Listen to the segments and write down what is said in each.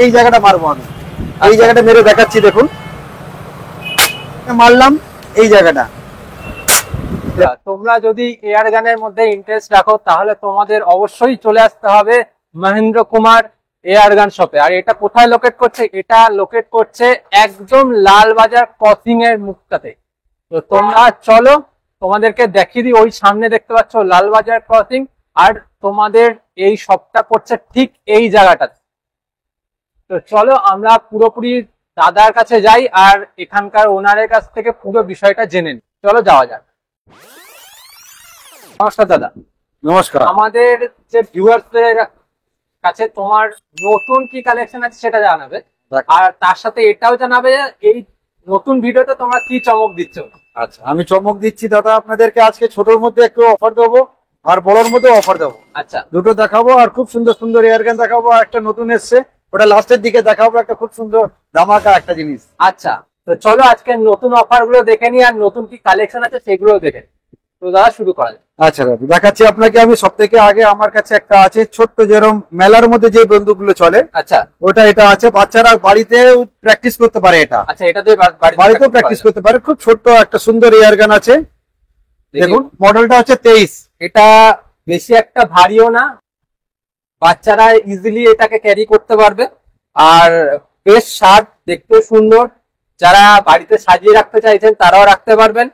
এই জায়গাটা মারবো আমি, এই জায়গাটা মেরে দেখাচ্ছি দেখুন, মারলাম এই জায়গাটা। তোমরা যদি এয়ার গানের মধ্যে ইন্টারেস্ট রাখো তাহলে তোমাদের অবশ্যই চলে আসতে হবে মহেন্দ্র কুমার এয়ার গান শপে। আর এটা কোথায় লোকেট করছে? এটা লোকেট করছে একদম লালবাজার ক্রসিং এর মুখটাতে। তো তোমরা চলো তোমাদেরকে দেখিয়ে দিই, ওই সামনে দেখতে পাচ্ছ লালবাজার ক্রসিং, আর তোমাদের এই শপটা পড়ছে ঠিক এই জায়গাটাতে। তো চলো আমরা পুরোপুরি দাদার কাছে যাই আর এখানকার ওনারের কাছ থেকে পুরো বিষয়টা জেনে নিই। চলো যাওয়া যাক। নমস্কার দাদা। নমস্কার। আমাদের যে ভিউয়ার্সদের কাছে তোমার নতুন কি কালেকশন আছে সেটা জানাবে, আর তার সাথে এটাও জানাবে এই নতুন ভিডিওতে তোমরা কি চমক দিচ্ছ। আচ্ছা, আমি চমক দিচ্ছি দাদা আপনাদেরকে। আজকে ছোটর মধ্যে একটু অফার দেবো আর বড়র মধ্যে অফার দেবো। আচ্ছা, দুটো দেখাবো আর খুব সুন্দর সুন্দর এয়ার গান দেখাবো। একটা নতুন এসছে, ওটা লাস্টের দিকে দেখাবো, একটা খুব সুন্দর ধামাকা একটা জিনিস। আচ্ছা তো চলো আজকে নতুন অফার গুলো দেখে নি আর নতুন কি কালেকশন আছে সেগুলো দেখে। তো দাদা শুরু করা যায়। আচ্ছা দাদা দেখাচ্ছি আপনাকে আমি। সব থেকে আগে আমার কাছে একটা আছে ছোট্ট, যেরকম মেলার মধ্যে যে বন্দুকগুলো চলে, আচ্ছা ওটা এটা আছে। বাচ্চারা বাড়িতে প্র্যাকটিস করতে পারে এটা। আচ্ছা, এটা দিয়ে বাড়িতেও প্র্যাকটিস করতে পারে। খুব ছোট্ট একটা সুন্দর এয়ার গান আছে। দেখুন মডেলটা হচ্ছে 23। এটা বেশি একটা ভারীও না, বাচ্চারা ইজিলি এটাকে ক্যারি করতে পারবে। আর বেশ শার্প, দেখতে সুন্দর। যারা বাড়িতে সাজিয়ে রাখতে চাইছেন তারাও রাখতে পারবেন,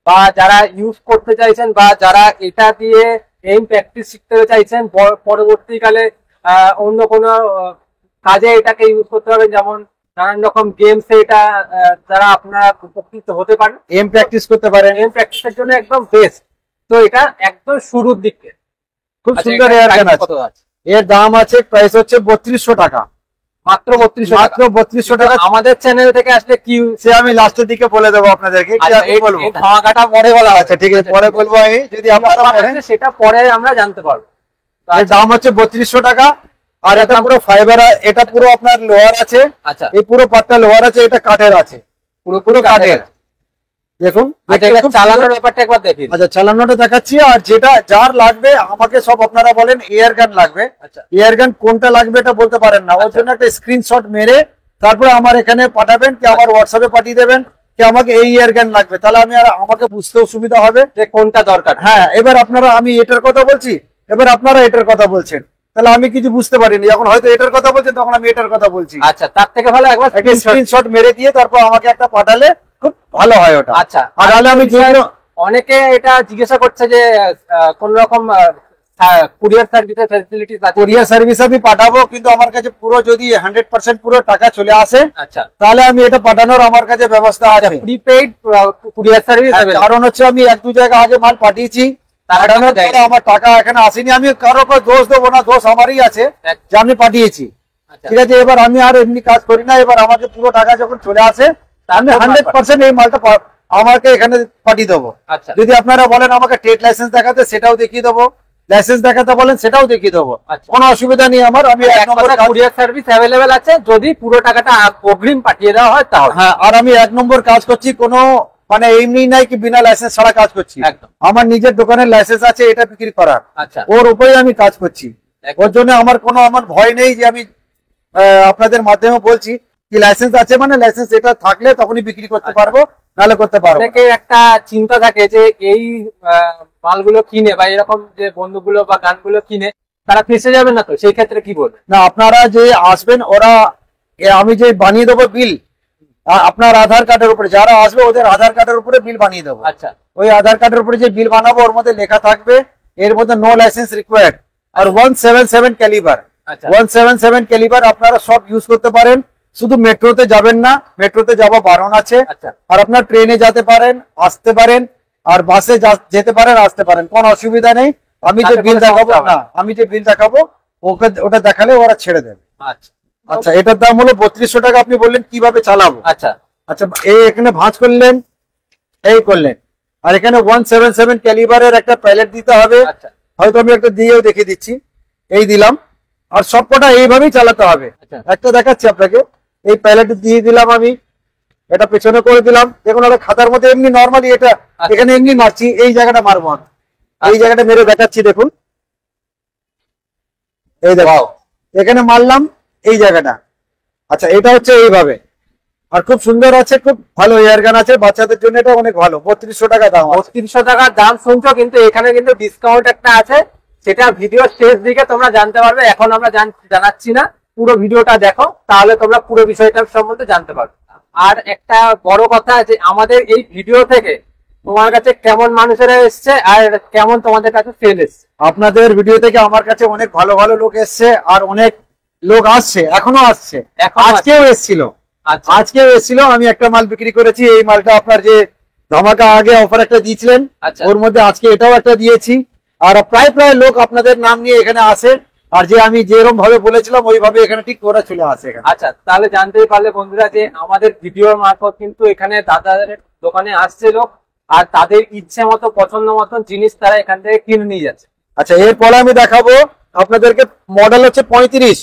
বা যারা ইউজ করতে চাইছেন বা যারা এটা দিয়ে এইম প্র্যাকটিস শিখতে চাইছেন পরবর্তীকালে অন্য কোনো কাজে এটাকে ইউজ করতে পারবেন, যেমন নানান রকম গেমসে এটা যারা আপনারা উপকৃত হতে পারেন, এম প্র্যাকটিস করতে পারেন। এম প্র্যাকটিসের জন্য একদম বেস্ট। তো এটা একদম শুরুর দিকে খুব সুন্দর এয়ার গান আছে। এর দাম আছে, প্রাইস হচ্ছে 3200 টাকা, মাত্র 3200 টাকা। মাত্র 3200 টাকা। আমাদের চ্যানেল থেকে আসলে কি সে আমি লাস্টের দিকে বলে দেবো আপনাদেরকে। ধামাকাটা পরে বলা আচ্ছা ঠিক আছে, পরে বলবো আমি। যদি আপনারা পড়েন সেটা পরে আমরা জানতে পারবো। এর দাম হচ্ছে 3200 টাকা। আর এটা পুরো ফাইবার, এটা পুরো আপনার লোহার আছে। আচ্ছা, এই পুরো পাটটা লোহার আছে, এটা কাঠের আছে, পুরো কাঠের। দেখুন চালানোর ব্যাপারটা একবার দেখি। আচ্ছা চালানোটা দেখাচ্ছি। আর যেটা যার লাগবে আমাকে সব আপনারা বলেন এয়ার গান লাগবে, এয়ার গান কোনটা লাগবে এটা বলতে পারেন না, ওর জন্য একটা স্ক্রিনশট মেরে তারপরে আমার এখানে পাঠাবেন, কি আমার হোয়াটসঅ্যাপে পাঠিয়ে দেবেন কি আমাকে এই এয়ার গান লাগবে। তাহলে আমি আর আমাকে বুঝতেও সুবিধা হবে যে কোনটা দরকার। হ্যাঁ, এবার আপনারা, আমি এটার কথা বলছি, এবার আপনারা এটার কথা বলছেন, তাহলে আমি কিছু বুঝতে পারিনি। যখন হয়তো এটার কথা বলছেন তখন আমি এটার কথা বলছি। আচ্ছা, তার থেকে ভালো একবার স্ক্রিনশট মেরে দিয়ে তারপর আমাকে একটা পাঠালে খুব ভালো হয় ওটা। আচ্ছা, আর তাহলে আমি অনেকে এটা জিজ্ঞাসা করছে যে কোন রকম কুরিয়ার সার্ভিসের ফ্যাসিলিটি আছে। কুরিয়ার সার্ভিস আমি পাঠাবো, কিন্তু আমার কাছে পুরো যদি 100% পুরো টাকা চলে আসে, আচ্ছা, তাহলে আমি এটা পাঠানোর আমার কাছে ব্যবস্থা আছে। Prepaid courier service. কারণ হচ্ছে আমি 1-2 জায়গা আগে মাল পাঠিয়েছি, পাঠানোর পরে আমার টাকা এখানে আসেনি। আমি কারোর উপর দোষ দেবো না, দোষ আমারই আছে যে আমি পাঠিয়েছি। ঠিক আছে, এবার আমি আর এমনি কাজ করি না। এবার আমাকে পুরো টাকা যখন চলে আসে আমি 100% এই মালটা আমাকে এখানে পাঠিয়ে দেবো। যদি আপনারা বলেন আমাকে ট্রেড লাইসেন্স দেখাতে, সেটাও দেখিয়ে দেবো। লাইসেন্স দেখাতে বলেন, সেটাও দেখিয়ে দেবো। কোনো অসুবিধা নেই আমার। আমি কুরিয়ার সার্ভিস অ্যাভেলেবেল আছে, যদি পুরো টাকাটা অগ্রিম পাঠিয়ে দেওয়া হয় তাহলে। হ্যাঁ, আর আমি 1 নম্বর কাজ করছি, কোনো মানে এমনি নাই কি বিনা লাইসেন্স ছাড়া কাজ করছি। আমার নিজের দোকানের লাইসেন্স আছে এটা বিক্রি করার, ওর উপরে আমি কাজ করছি। ওর জন্য আমার কোনো ভয় নেই যে আমি আপনাদের মাধ্যমে বলছি কি লাইসেন্স আছে মানে লাইসেন্স এটা থাকলে তখনই বিক্রি করতে পারবো, নাহলে করতে পারবো। অনেকে একটা চিন্তা থাকে যে এই মালগুলো কিনে বা এরকম যে বন্দুকগুলো বা গানগুলো কিনে তারা ফেঁসে যাবে না, তো সেই ক্ষেত্রে কি বলবেন? না, আপনারা যে আসবেন ওরা, আমি যে বানিয়ে দেবো বিল আপনার আধার কার্ডের উপরে, যারা আসবে ওদের আধার কার্ডের উপরে বিল বানিয়ে দেবো। আচ্ছা, ওই আধার কার্ডের উপরে যে বিল বানাবো ওর মধ্যে লেখা থাকবে এর মধ্যে নো লাইসেন্স রিকোয়ার্ড আর 177 ক্যালিবার। 177 ক্যালিবার আপনারা সব ইউজ করতে পারেন। শুধু মেট্রোতে যাবেন না, মেট্রোতে যাওয়া বারণ আছে। আর আপনার ট্রেনে যেতে পারেন, আসতে পারেন, আর বাসে যেতে পারেন, আসতে পারেন, কোনো অসুবিধা নেই। আমি যে বিল দেখাবো না, আমি যে বিল দেখাবো ওটা দেখালে ওরা ছেড়ে দেবে। আচ্ছা, এটার দাম হলো 3200 টাকা। আপনি বললেন কিভাবে চালাবো। আচ্ছা, এই এখানে ভাঁজ করলেন, এই করলেন, আর এখানে 177 ক্যালিবারের একটা প্যালেট দিতে হবে। হয়তো আমি একটা দিয়েও দেখিয়ে দিচ্ছি, এই দিলাম। আর সবকটা এইভাবেই চালাতে হবে। একটা দেখাচ্ছি আপনাকে, এই প্যালেট দিয়ে দিলাম আমি, এটা পেছনে করে দিলাম। দেখুন একটা খাতার মধ্যে এমনি নর্মালি এটা এখানে এমনি মারছি, এই জায়গাটা মারবো আমি, এই জায়গাটা মেরে দেখাচ্ছি। দেখুন এই দেখো, এখানে মারলাম, এই জায়গাটা। আচ্ছা, এটা হচ্ছে এইভাবে, আর খুব সুন্দর আছে, খুব ভালো এয়ার গান আছে, বাচ্চাদের জন্য এটা অনেক ভালো। 3200 টাকা দাম। 3200 টাকার দাম শুনছো, কিন্তু এখানে কিন্তু ডিসকাউন্ট একটা আছে, সেটা ভিডিও শেষ দিকে তোমরা জানতে পারবে। এখন আমরা জানাচ্ছি না, পুরো ভিডিওটা দেখো, তাহলে তোমরা পুরো বিষয়টার সম্বন্ধে জানতে পারবে। আর একটা বড় কথা আছে, আমাদের এই ভিডিও থেকে তোমার কাছে কেমন মানুষেরা এসছে আর কেমন তোমাদের কাছে সেল এসছে। আপনাদের ভিডিও থেকে আমার কাছে অনেক ভালো ভালো লোক এসছে, আর অনেক লোক আসছে, এখনো আসছে, আজকেও এসেছিল। আচ্ছা, আজকেও এসেছিল। আমি একটা মাল বিক্রি করেছি, এই মালটা আপনার যে ধামাকা আগে অফার একটা দিয়েছিলেন, আচ্ছা, ওর মধ্যে আজকে এটাও একটা দিয়েছি। আর প্রায় প্রায় লোক আপনাদের নাম নিয়ে এখানে আসে, আর যে আমি যেরকম ভাবে বলেছিলাম ওইভাবে এখানে ঠিক করে চলে আসে এখানে। আচ্ছা, তাহলে জানতেই পারলে বন্ধুরা যে আমাদের ভিডিওর মারফত কিন্তু এখানে দাদাদের দোকানে আসছে লোক, আর তাদের ইচ্ছে মতো পছন্দ মতন জিনিস তারা এখান থেকে কিনে নিয়ে যাচ্ছে। আচ্ছা, এরপরে আমি দেখাবো আপনাদেরকে। মডেল হচ্ছে 35,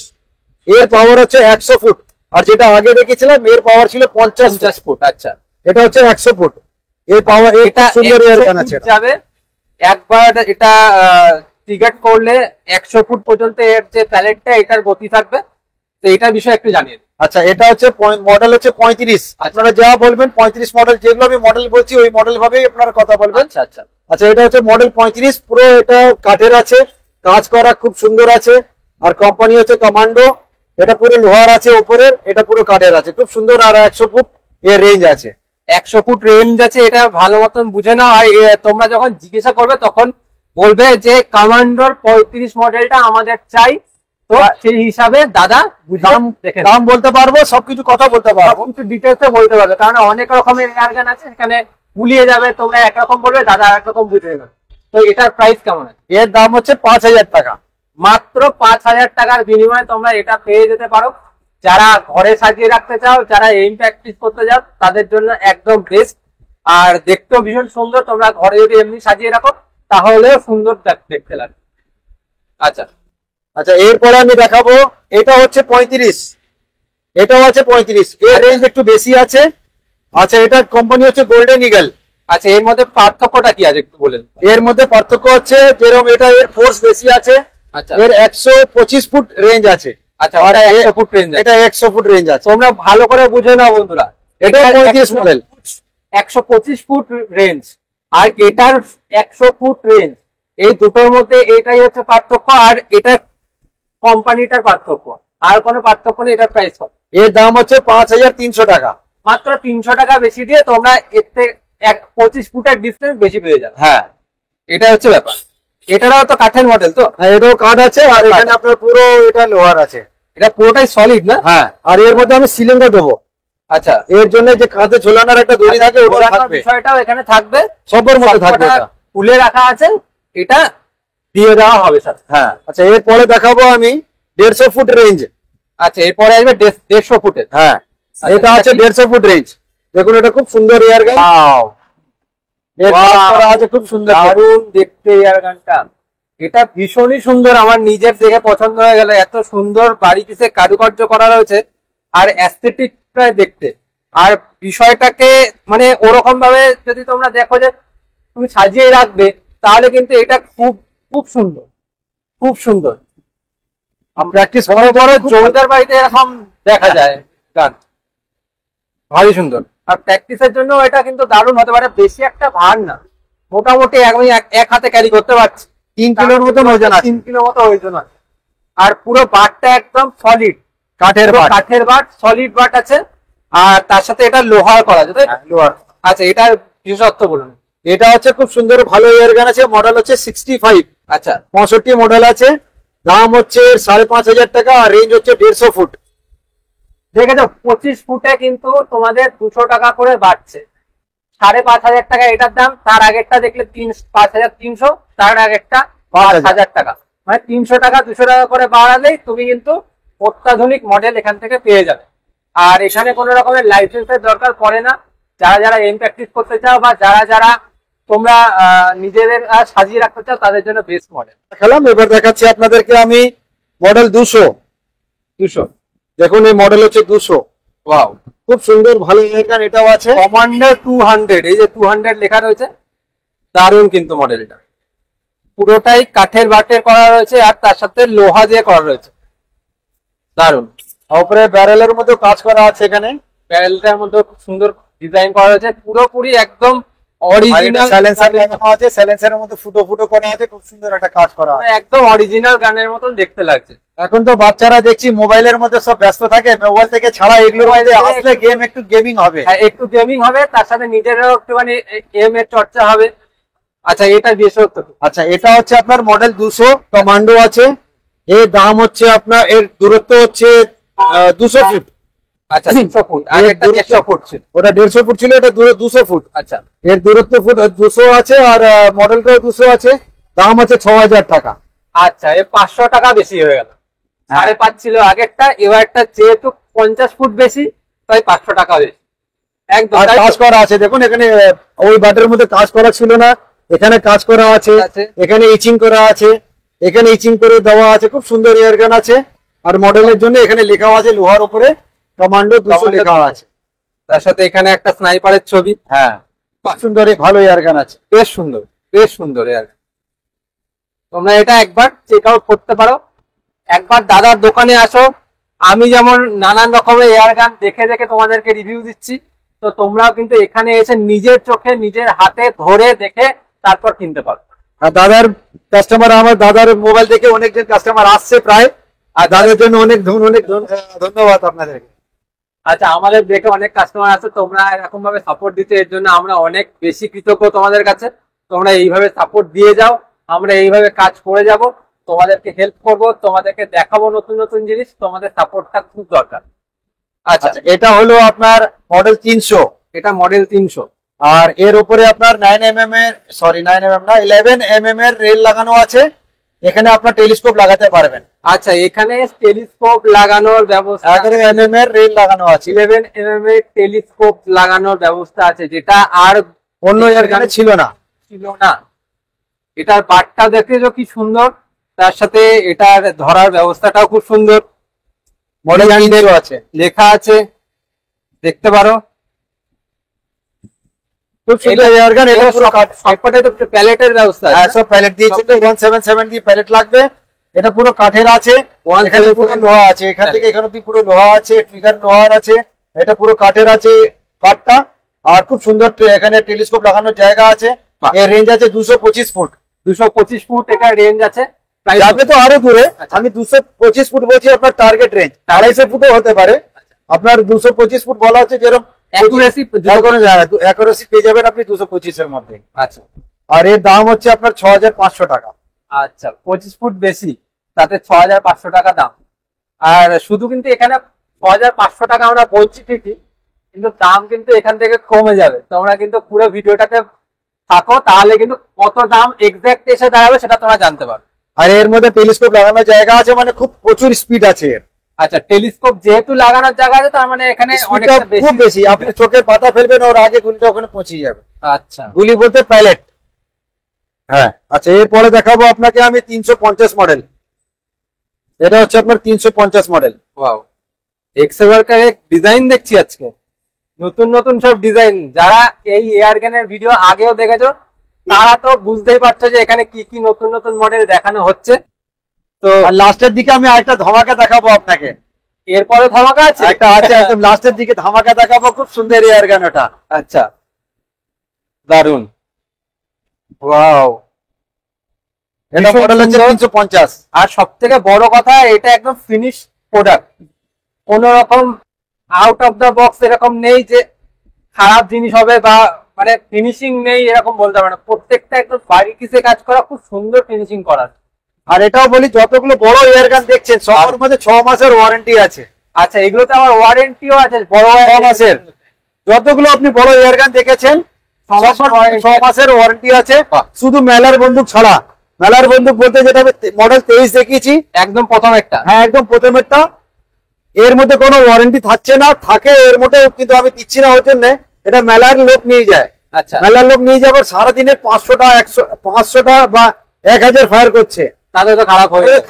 এর পাওয়ার হচ্ছে 100 ফুট, আর যেটা আগে দেখেছিলাম এর পাওয়ার ছিল 50 ফুট। আচ্ছা, এটা হচ্ছে 100 ফুট। এর পাওয়ার এটা সুন্দর এয়ার গান আছে। যাবে একবার এটা টিকেট করলে 100 ফুট পর্যন্ত এর যে প্যালেটটা, এটার গতি থাকবে। তো এটার বিষয়ে একটু জানিয়ে দিন। আচ্ছা, এটা হচ্ছে মডেল হচ্ছে 35। আপনারা যা বলবেন 35 মডেল, যেগুলো আমি মডেল বলছি ওই মডেল ভাবেই আপনারা কথা বলবেন। আচ্ছা, আচ্ছা, আচ্ছা, এটা হচ্ছে মডেল 35, পুরো এটা কাঠের আছে, কাজ করা খুব সুন্দর আছে, আর কোম্পানি হচ্ছে কমান্ডো। এটা পুরো লোহার আছে উপরের, এটা পুরো কাঠের আছে, খুব সুন্দর। আর 100 ফুট এর রেঞ্জ আছে। 100 ফুট রেঞ্জ আছে, এটা ভালো মতন বুঝে নাও। আর তোমরা যখন জিজ্ঞাসা করবে তখন বলবে যে কমান্ডোর 35 মডেলটা আমাদের চাই। তো সেই হিসাবে দাদা দাম বলতে পারবো, সবকিছু কথা বলতে পারবো, কিছু ডিটেলসে বলতে পারবে, কারণ অনেক রকমের এয়ার গান আছে, সেখানে ভুলিয়ে যাবে, তোমরা একরকম বলবে, দাদা একরকম বুঝে নেবে। তো এটার প্রাইস কেমন আছে? এর দাম হচ্ছে 5000 টাকা। মাত্র 5000 টাকার বিনিময়ে তোমরা এটা পেয়ে যেতে পারো। যারা ঘরে সাজিয়ে রাখতে চাও, যারা এইম প্র্যাকটিস করতে চাও, তাদের জন্য একদম বেস্ট। আর দেখতেও ভীষণ সুন্দর, তোমরা ঘরে যদি এমনি সাজিয়ে রাখো তাহলেও সুন্দর দেখতে লাগে। আচ্ছা, আচ্ছা, এরপরে আমি দেখাবো, এটা হচ্ছে 35, এটাও আছে 35, এর রেঞ্জ একটু বেশি আছে। আচ্ছা, এটার কোম্পানি হচ্ছে গোল্ডেন ইগল। আচ্ছা, এর মধ্যে পার্থক্যটা কি আছে একটু বলেন। এর মধ্যে পার্থক্য হচ্ছে, যেরকম এটা এর ফোর্স বেশি আছে, আচ্ছা, এর 125 ফুট রেঞ্জ আছে। আচ্ছা, আর 100 ফুট রেঞ্জ, এটা 100 ফুট রেঞ্জ আছে। তোমরা ভালো করে বুঝে নাও বন্ধুরা, এটা 35 মডেল, 125 ফুট রেঞ্জ, আর এটার 100 ফুট রেঞ্জ। এই দুটোর মধ্যে এটাই হচ্ছে পার্থক্য, আর এটা কোম্পানিটার পার্থক্য, আর কোনো পার্থক্য নেই। এটার প্রাইস কত? এর দাম হচ্ছে 5300 টাকা। মাত্র 300 টাকা বেশি দিয়ে তোমরা এর থেকে 25 ফুটের ডিস্টেন্স বেশি পেয়ে যাবে। হ্যাঁ, এটা হচ্ছে ব্যাপার। এটারও তো কাঠের মডেল তো? হ্যাঁ, এটাও কাঠ আছে, আর এখানে আপনার পুরো এটা লোহার আছে। এটা পুরোটাই সলিড না? হ্যাঁ, আর এর মধ্যে আমি সিলিন্ডার দেবো। আচ্ছা, এর জন্য যে কাঁধে ঝোলানোর একটা দড়ি থাকে, ওটা থাকবে, বিষয়টাও এখানে থাকবে, সবের মধ্যে থাকবে। এটা খুলে রাখা আছে, এটা দিয়ে দেওয়া হবে স্যার। হ্যাঁ। আচ্ছা, এরপরে দেখাবো আমি 150 ফুট রেঞ্জ। আচ্ছা, এরপরে আসবে 150 ফুটের। হ্যাঁ, এটা আছে 150 ফুট রেঞ্জ। দেখুন, এটা খুব সুন্দর এয়ার গান, আছে খুব সুন্দর, দারুণ দেখতে এয়ার গানটা। এটা ভীষণই সুন্দর, আমার নিজের দেখে পছন্দ হয়ে গেল। এত সুন্দর বাড়ি পিছে কারুকার্য করা রয়েছে, আর অ্যাস্থেটিক দেখতে। আর বিষয়টাকে মানে ওরকম ভাবে যদি তোমরা দেখো যে তুমি সাজিয়ে রাখবে, তাহলে কিন্তু এটা খুব খুব সুন্দর, খুব সুন্দর। প্র্যাকটিস বড় বড় জমিদার বাড়িতে এরকম দেখা যায় গান, ভারী সুন্দর। আর প্র্যাকটিসের জন্য এটা কিন্তু দারুণ হতে পারে। বেশি একটা ভার না, মোটামুটি আমি এক হাতে ক্যারি করতে পারছি। 3 কিলোর মতন ওজন আছে। 3 কিলো মতো ওজন আছে। আর পুরো বাটটা একদম সলিড কাঠের বাট, কাঠের বাট, সলিড বাট আছে। আর তার সাথে এটা লোহার করা আছে, তাই লোহার। আচ্ছা, এটার বিশেষত্ব বলুন। এটা হচ্ছে খুব সুন্দর ভালো এয়ার গান আছে, মডেল হচ্ছে 65। আচ্ছা, 65 মডেল আছে, দাম হচ্ছে 5500 টাকা, আর রেঞ্জ হচ্ছে 150 ফুট। দেখেছো 25 ফুটে কিন্তু তোমাদের 200 টাকা করে বাড়ছে। 5500 টাকা এটার দাম। তার আগেরটা দেখলে 5300, তার আগেরটা 5000 টাকা, মানে 300 টাকা 200 টাকা করে বাড়ালেই তুমি কিন্তু অত্যাধুনিক মডেল এখান থেকে পেয়ে যাবে। আর এখানে কোনো রকমের লাইসেন্সের দরকার পড়ে না। যারা যারা এম প্র্যাকটিস করতে চাও, বা যারা যারা তোমরা নিজেদের সাজিয়ে রাখতে চাও, তাদের জন্য বেস্ট মডেল। খেলাম, এবার দেখাচ্ছি আপনাদেরকে আমি মডেল 200। দেখুন, এই মডেল হচ্ছে 200। ওয়াও, খুব সুন্দর ভালো এয়ার গান এটাও আছে। কমান্ডার 200, এই যে 200 লেখা রয়েছে, দারুণ কিন্তু মডেলটা। পুরোটাই কাঠের বাটের করা রয়েছে, আর তার সাথে লোহা দিয়ে করা রয়েছে, দারুণ। উপরে ব্যারেলের মধ্যে কাজ করা আছে এখানে। প্যানেলটার মধ্যে খুব সুন্দর ডিজাইন করা হয়েছে, পুরোপুরি একদম অরিজিনাল। সাইলেন্সার লাগানো আছে, সাইলেন্সারের মধ্যে ফুটো ফুটো করা আছে, খুব সুন্দর একটা কাজ করা আছে, একদম অরিজিনাল গানের মতন দেখতে লাগছে। এখন তো বাচ্চারা দেখছি মোবাইলের মধ্যে সব ব্যস্ত থাকে, মোবাইল থেকে ছাড়া এগুলোর মধ্যে আসলে গেম একটু গেমিং হবে। হ্যাঁ, একটু গেমিং হবে, তার সাথে নিজেরও একটুখানি এম এর চর্চা হবে। আচ্ছা, এটা বিশেষত্ব। আচ্ছা, এটা হচ্ছে আপনার মডেল 200 কমান্ডো আছে। এর দাম হচ্ছে আপনার, এর দূরত্ব হচ্ছে 200 ফুট। আচ্ছা, 200 ফুট, আর একটা 150 ফুট ছিল। ওটা 150 ফুট ছিল, এটা 200 ফুট। আচ্ছা, এর দূরত্ব ফুট 200 আছে, আর মডেলটাও 200 আছে। দাম আছে 6000 টাকা। আচ্ছা, এ 500 টাকা বেশি হয়ে গেল। 5.5 ছিল আগেরটা, এবারটা যেহেতু 50 ফুট বেশি, তাই 500 টাকা বেশি। একদম আর কাজ করা আছে, দেখুন এখানে ওই বাটের মধ্যে কাজ করা ছিল না, এখানে কাজ করা আছে, এখানে ইচিং করা আছে, এখানে ইচিং করে দেওয়া আছে, খুব সুন্দর এয়ারগান আছে। আর মডেলের জন্য এখানে লেখা আছে লোহার উপরে কমান্ডো 200 লেখা আছে। তার সাথে এখানে একটা স্নাইপারের ছবি। হ্যাঁ, খুব সুন্দর, ভালো এয়ারগান আছে, বেশ সুন্দর, বেশ সুন্দর এয়ারগান। তোমরা এটা একবার চেক আউট করতে পারো, একবার দাদার দোকানে আসো। আমি যেমন নানান রকমের এয়ারগান দেখে দেখে তোমাদেরকে রিভিউ দিচ্ছি, তো তোমরাও কিন্তু এখানে এসে নিজের চোখে নিজের হাতে ধরে দেখে তারপর কিনতে পারো। আর দাদার কাস্টমার, আমার দাদার মোবাইল দেখে অনেকজন কাস্টমার আসছে প্রায়, আর দাদার জন্য অনেক ধন্যবাদ আপনাদেরকে। আচ্ছা, আমাদের দেখে অনেক কাস্টমার আছে, তোমরা এরকম ভাবে সাপোর্ট দিতে, এর জন্য আমরা অনেক বেশি কৃতজ্ঞ তোমাদের কাছে। তোমরা এইভাবে সাপোর্ট দিয়ে যাও, আমরা এইভাবে কাজ করে যাব, তোমাদেরকে হেল্প করব, তোমাদেরকে দেখাবো নতুন নতুন জিনিস। তোমাদের সাপোর্টটা খুব দরকার। আচ্ছা, এটা হলো আপনার মডেল 300। এটা মডেল 300, আর এর উপরে আপনার 9mm এর, সরি 9mm না, 11mm এর রেল লাগানো আছে। এখানে আপনার টেলিস্কোপ লাগাতে পারবেন। আচ্ছা, এখানে টেলিস্কোপ লাগানোর ব্যবস্থা, 11mm এর রেল লাগানো আছে, 11mm এর টেলিস্কোপ লাগানোর ব্যবস্থা আছে, যেটা আর অন্য এখানে ছিল না। এটার বাটটা দেখেছো কি সুন্দর, তার সাথে এটার ধরার ব্যবস্থাটাও খুব সুন্দর। মডেল 300 আছে, লেখা আছে, দেখতে পারো। খুব সুন্দর এয়ারগান। এটা পুরো সবকটাই তো প্যালেটের ব্যবস্থা। হ্যাঁ, সব প্যালেট দিয়েছে, 177 দিয়ে প্যালেট লাগবে। এটা পুরো কাঠের আছে, এখানে পুরো লোহা আছে, এখান থেকে এখানে পুরো লোহা আছে, ট্রিগার লোহার আছে, এটা পুরো কাঠের আছে কাঠটা। আর খুব সুন্দর এখানে টেলিস্কোপ লাগানোর জায়গা আছে। এর রেঞ্জ আছে 225 ফুট। 225 ফুট এটা রেঞ্জ আছে। যাবে তো আরো দূরে, আমি 225 ফুট বলছি, আপনার টার্গেট রেঞ্জ 250 ফুটও হতে পারে। আপনার 225 ফুট বলা হচ্ছে, যেরকম অ্যাকুরেসি পেয়ে যাবেন আপনি 225 এর মধ্যে। আচ্ছা, আর এর দাম হচ্ছে আপনার 6500 টাকা। আচ্ছা, 25 ফুট বেশি, তাতে 6500 টাকা দাম। আর শুধু কিন্তু এখানে 6500 টাকা আমরা বলছি ঠিকই, কিন্তু দাম কিন্তু এখান থেকে কমে যাবে। তোমরা কিন্তু পুরো ভিডিওটাতে থাকো, তাহলে কিন্তু কত দাম এক্সাক্ট এসে দাঁড়াবে সেটা তোমরা জানতে পারবে। আর এর মধ্যে টেলিস্কোপ লাগানোর জায়গা আছে, মানে খুব প্রচুর স্পিড আছে এর। আচ্ছা, টেলিস্কোপ যেহেতু লাগানোর জায়গা আছে, তার মানে এখানে অনেকটা খুব বেশি। আপনি চোখের পাতা ফেলবেন, ওর আগে গুলিটা ওখানে পৌঁছে যাবে। আচ্ছা, গুলি বলতে প্যালেট। হ্যাঁ, আচ্ছা, এরপরে দেখাবো আপনাকে আমি 350 মডেল। এটা হচ্ছে আপনার 350 মডেল। ওয়াও, এক্সেভারকার এক ডিজাইন দেখছি আজকে, নতুন নতুন সব ডিজাইন। যারা এই এয়ারগানের ভিডিও আগেও দেখেছো, তারা তো বুঝতেই পারছো যে এখানে কি কি নতুন নতুন মডেল দেখানো হচ্ছে। তো লাস্টের দিকে আমি আরেকটা ধামাকা দেখাবো আপনাকে। এরপরে ধামাকা আছে, একটা আছে একদম লাস্টের দিকে ধামাকা দেখাবো, খুব সুন্দর এয়ারগান ওটা। আচ্ছা, দারুন, ওয়াও। এটা মডেল হচ্ছে 350। আর সব থেকে বড় কথা, এটা একদম ফিনিশ প্রোডাক্ট, কোন রকম আউট অফ দা বক্স এরকম নেই যে খারাপ জিনিস হবে বা মানে ফিনিশিং নেই এরকম বলতে পারে না। প্রত্যেকটা একদম বারিকিসে কাজ করা, খুব সুন্দর ফিনিশিং করা। আর এটাও বলি, যতগুলো বড় এয়ারগান দেখছেন সবার মধ্যে 6 মাসের ওয়ারেন্টি আছে। আচ্ছা, এগুলোতে আমার ওয়ারেন্টিও আছে, বড় 6 মাসের। যতগুলো আপনি বড় এয়ারগান দেখেছেন 6 মাসের ওয়ারেন্টি আছে, শুধু মেলার বন্দুক ছাড়া। মেলার বন্দুক বলতে যেটা মডেল 23 দেখিয়েছি, একদম প্রথম একটা। হ্যাঁ, একদম প্রথমেরটা। এর মধ্যে কোনো ওয়ারেন্টি থাকছে না, থাকে এর মধ্যে, কিন্তু আমি দিচ্ছি না ওর জন্য। এটা মেলার লোক নিয়ে যায়। আচ্ছা, মেলার লোক নিয়ে যাবার সারাদিনে 500টা 500টা বা 1000 ফায়ার করছে, তাদের তো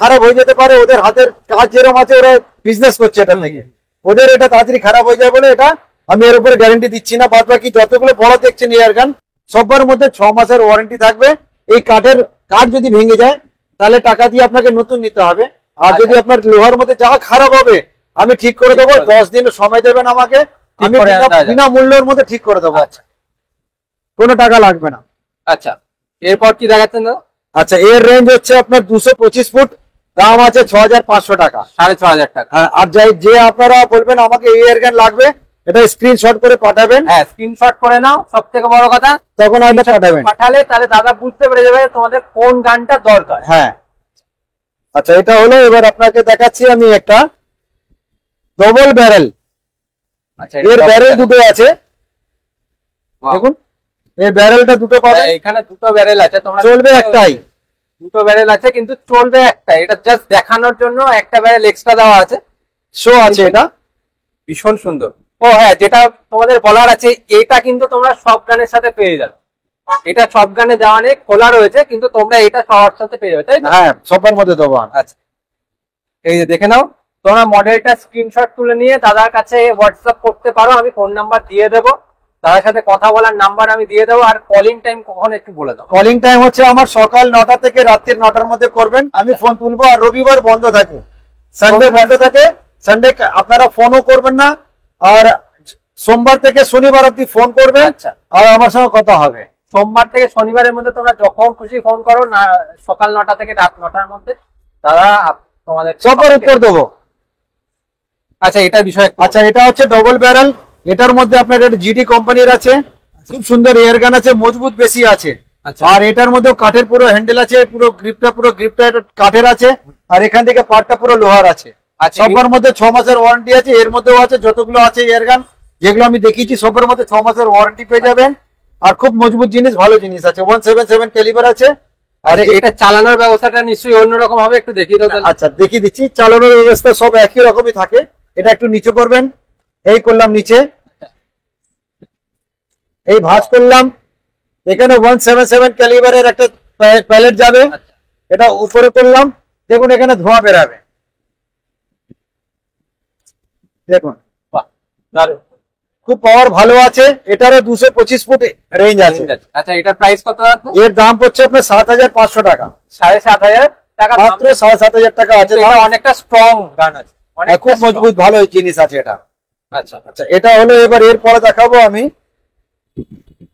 খারাপ হয়ে যেতে পারে। ওদের হাতের কাজ যেরকম আছে, ওরা বিজনেস করছে এটা থেকে, ওদের এটা তাড়াতাড়ি খারাপ হয়ে যায় বলে এটা আমি এর উপরে গ্যারান্টি দিচ্ছি না। বাদ বাকি যতগুলো বড় দেখছেন এয়ারগান, সবার মধ্যে 6 মাসের ওয়ারেন্টি থাকবে। এই কাঠের কাঠ যদি ভেঙে যায়, তাহলে টাকা দিয়ে আপনাকে নতুন নিতে হবে। আর যদি আপনার লোহার মধ্যে যা খারাপ হবে, আমি ঠিক করে দেবো, 10 দিন সময় দেবেন আমাকে, আমি বিনা মূল্যের মধ্যে ঠিক করে দেবো। আচ্ছা, কোনো টাকা লাগবে না। আচ্ছা এরপর কি দেখাচ্ছেন দাদা? আচ্ছা এর রেঞ্জ হচ্ছে আপনার 225 ফুট, দাম আছে 6500 টাকা, 6500 টাকা। আর যে আপনারা বলবেন আমাকে এই এয়ার গান লাগবে, এটা স্ক্রিনশট করে পাঠাবেন। হ্যাঁ স্ক্রিনশট করে নাও, সব থেকে বড় কথা তখন আপনি পাঠাবেন, পাঠালে তাহলে দাদা বুঝতে পেরে যাবে তোমাদের কোন গানটা দরকার। হ্যাঁ আচ্ছা এটা হলো, এবার আপনাকে দেখাচ্ছি আমি একটা ডবল ব্যারেল। আচ্ছা এর ব্যারেল দুটো আছে, দেখুন এই ব্যারেলটা দুটো পাবে, এখানে দুটো ব্যারেল আছে, তোমরা চলবে একটাই, দুটো ব্যারেল আছে কিন্তু চলবে একটাই, এটা জাস্ট দেখানোর জন্য একটা ব্যারেল এক্সট্রা দেওয়া আছে, শো আছে, এটা ভীষণ সুন্দর। ও হ্যাঁ, যেটা তোমাদের বলার আছে, এটা কিন্তু তোমরা সব গানের সাথে পেয়ে যাবে, এটা সব গানে দেওয়া নেই, খোলা রয়েছে, কিন্তু তোমরা এটা সবার সাথে পেয়ে যাবে, তাই না? হ্যাঁ সবার মধ্যে দেবো। আচ্ছা এই যে দেখে নাও, তোমরা মডেলটা স্ক্রিনশট তুলে নিয়ে দাদার কাছে হোয়াটসঅ্যাপ করতে পারো, আমি ফোন নাম্বার দিয়ে দেবো, দাদার সাথে কথা বলার নাম্বার আমি দিয়ে দেবো। আর কলিং টাইম কখন একটু বলে দাও। কলিং টাইম হচ্ছে আমার সকাল 9টা থেকে রাত্রি 9টার মধ্যে করবেন, আমি ফোন তুলবো, আর রবিবার বন্ধ থাকে, সানডে বন্ধ থাকে, সানডে আপনারা ফোনও করবেন না, আর সোমবার থেকে শনিবার অব্দি ফোন করবেন। আচ্ছা, আর আমার সঙ্গে কথা হবে। সোমবার থেকে শনিবারের মধ্যে তোমরা যখন খুশি ফোন করো না, সকাল 9টা থেকে রাত 9টার মধ্যে দাদা তোমাদের সবার উত্তর দেবো। আচ্ছা এটার বিষয়ে, আচ্ছা এটা হচ্ছে ডবল ব্যারেল, এটার মধ্যে আপনার এটা জিডি কোম্পানির আছে, খুব সুন্দর এয়ার গান আছে, মজবুত বেশি আছে। আচ্ছা, আর এটার মধ্যে কাঠের পুরো হ্যান্ডেল আছে, পুরো গ্রিপটা কাঠের আছে, আর এখান থেকে পার্টটা পুরো লোহার আছে। আচ্ছা সবার মধ্যে 6 মাসের ওয়ারেন্টি আছে, এর মধ্যেও আছে যতগুলো আছে এয়ার গান যেগুলো আমি দেখিয়েছি, সবার মধ্যে 6 মাসের ওয়ারেন্টি পেয়ে যাবেন। আর খুব মজবুত জিনিস, ভালো জিনিস আছে, 177 ক্যালিবার আছে। আর এটা চালানোর ব্যবস্থাটা নিশ্চয়ই অন্যরকম হবে, একটু দেখিয়ে দাও। আচ্ছা দেখিয়ে দিচ্ছি, চালানোর ব্যবস্থা সব একই রকমই থাকে। এটা একটু নিচে করবেন, এই করলাম নিচে, এই ভাঁজ করলাম, এখানে 177 ক্যালিবারের একটা প্যালেট যাবে, এটা উপরে করলাম, দেখুন এখানে ধোঁয়া বেরাবে, দেখুন খুব পাওয়ার ভালো আছে। এটারও 225 ফুট রেঞ্জ আছে। আচ্ছা এটার প্রাইস কত? এর দাম পড়ছে আপনার 7500 টাকা, 7500 টাকা, মাত্র 7500 টাকা আছে। অনেকটা স্ট্রং গান আছে, খুব মজবুত ভালো জিনিস আছে এটা। আচ্ছা আচ্ছা এটা হলো, এবার এরপরে দেখাবো আমি,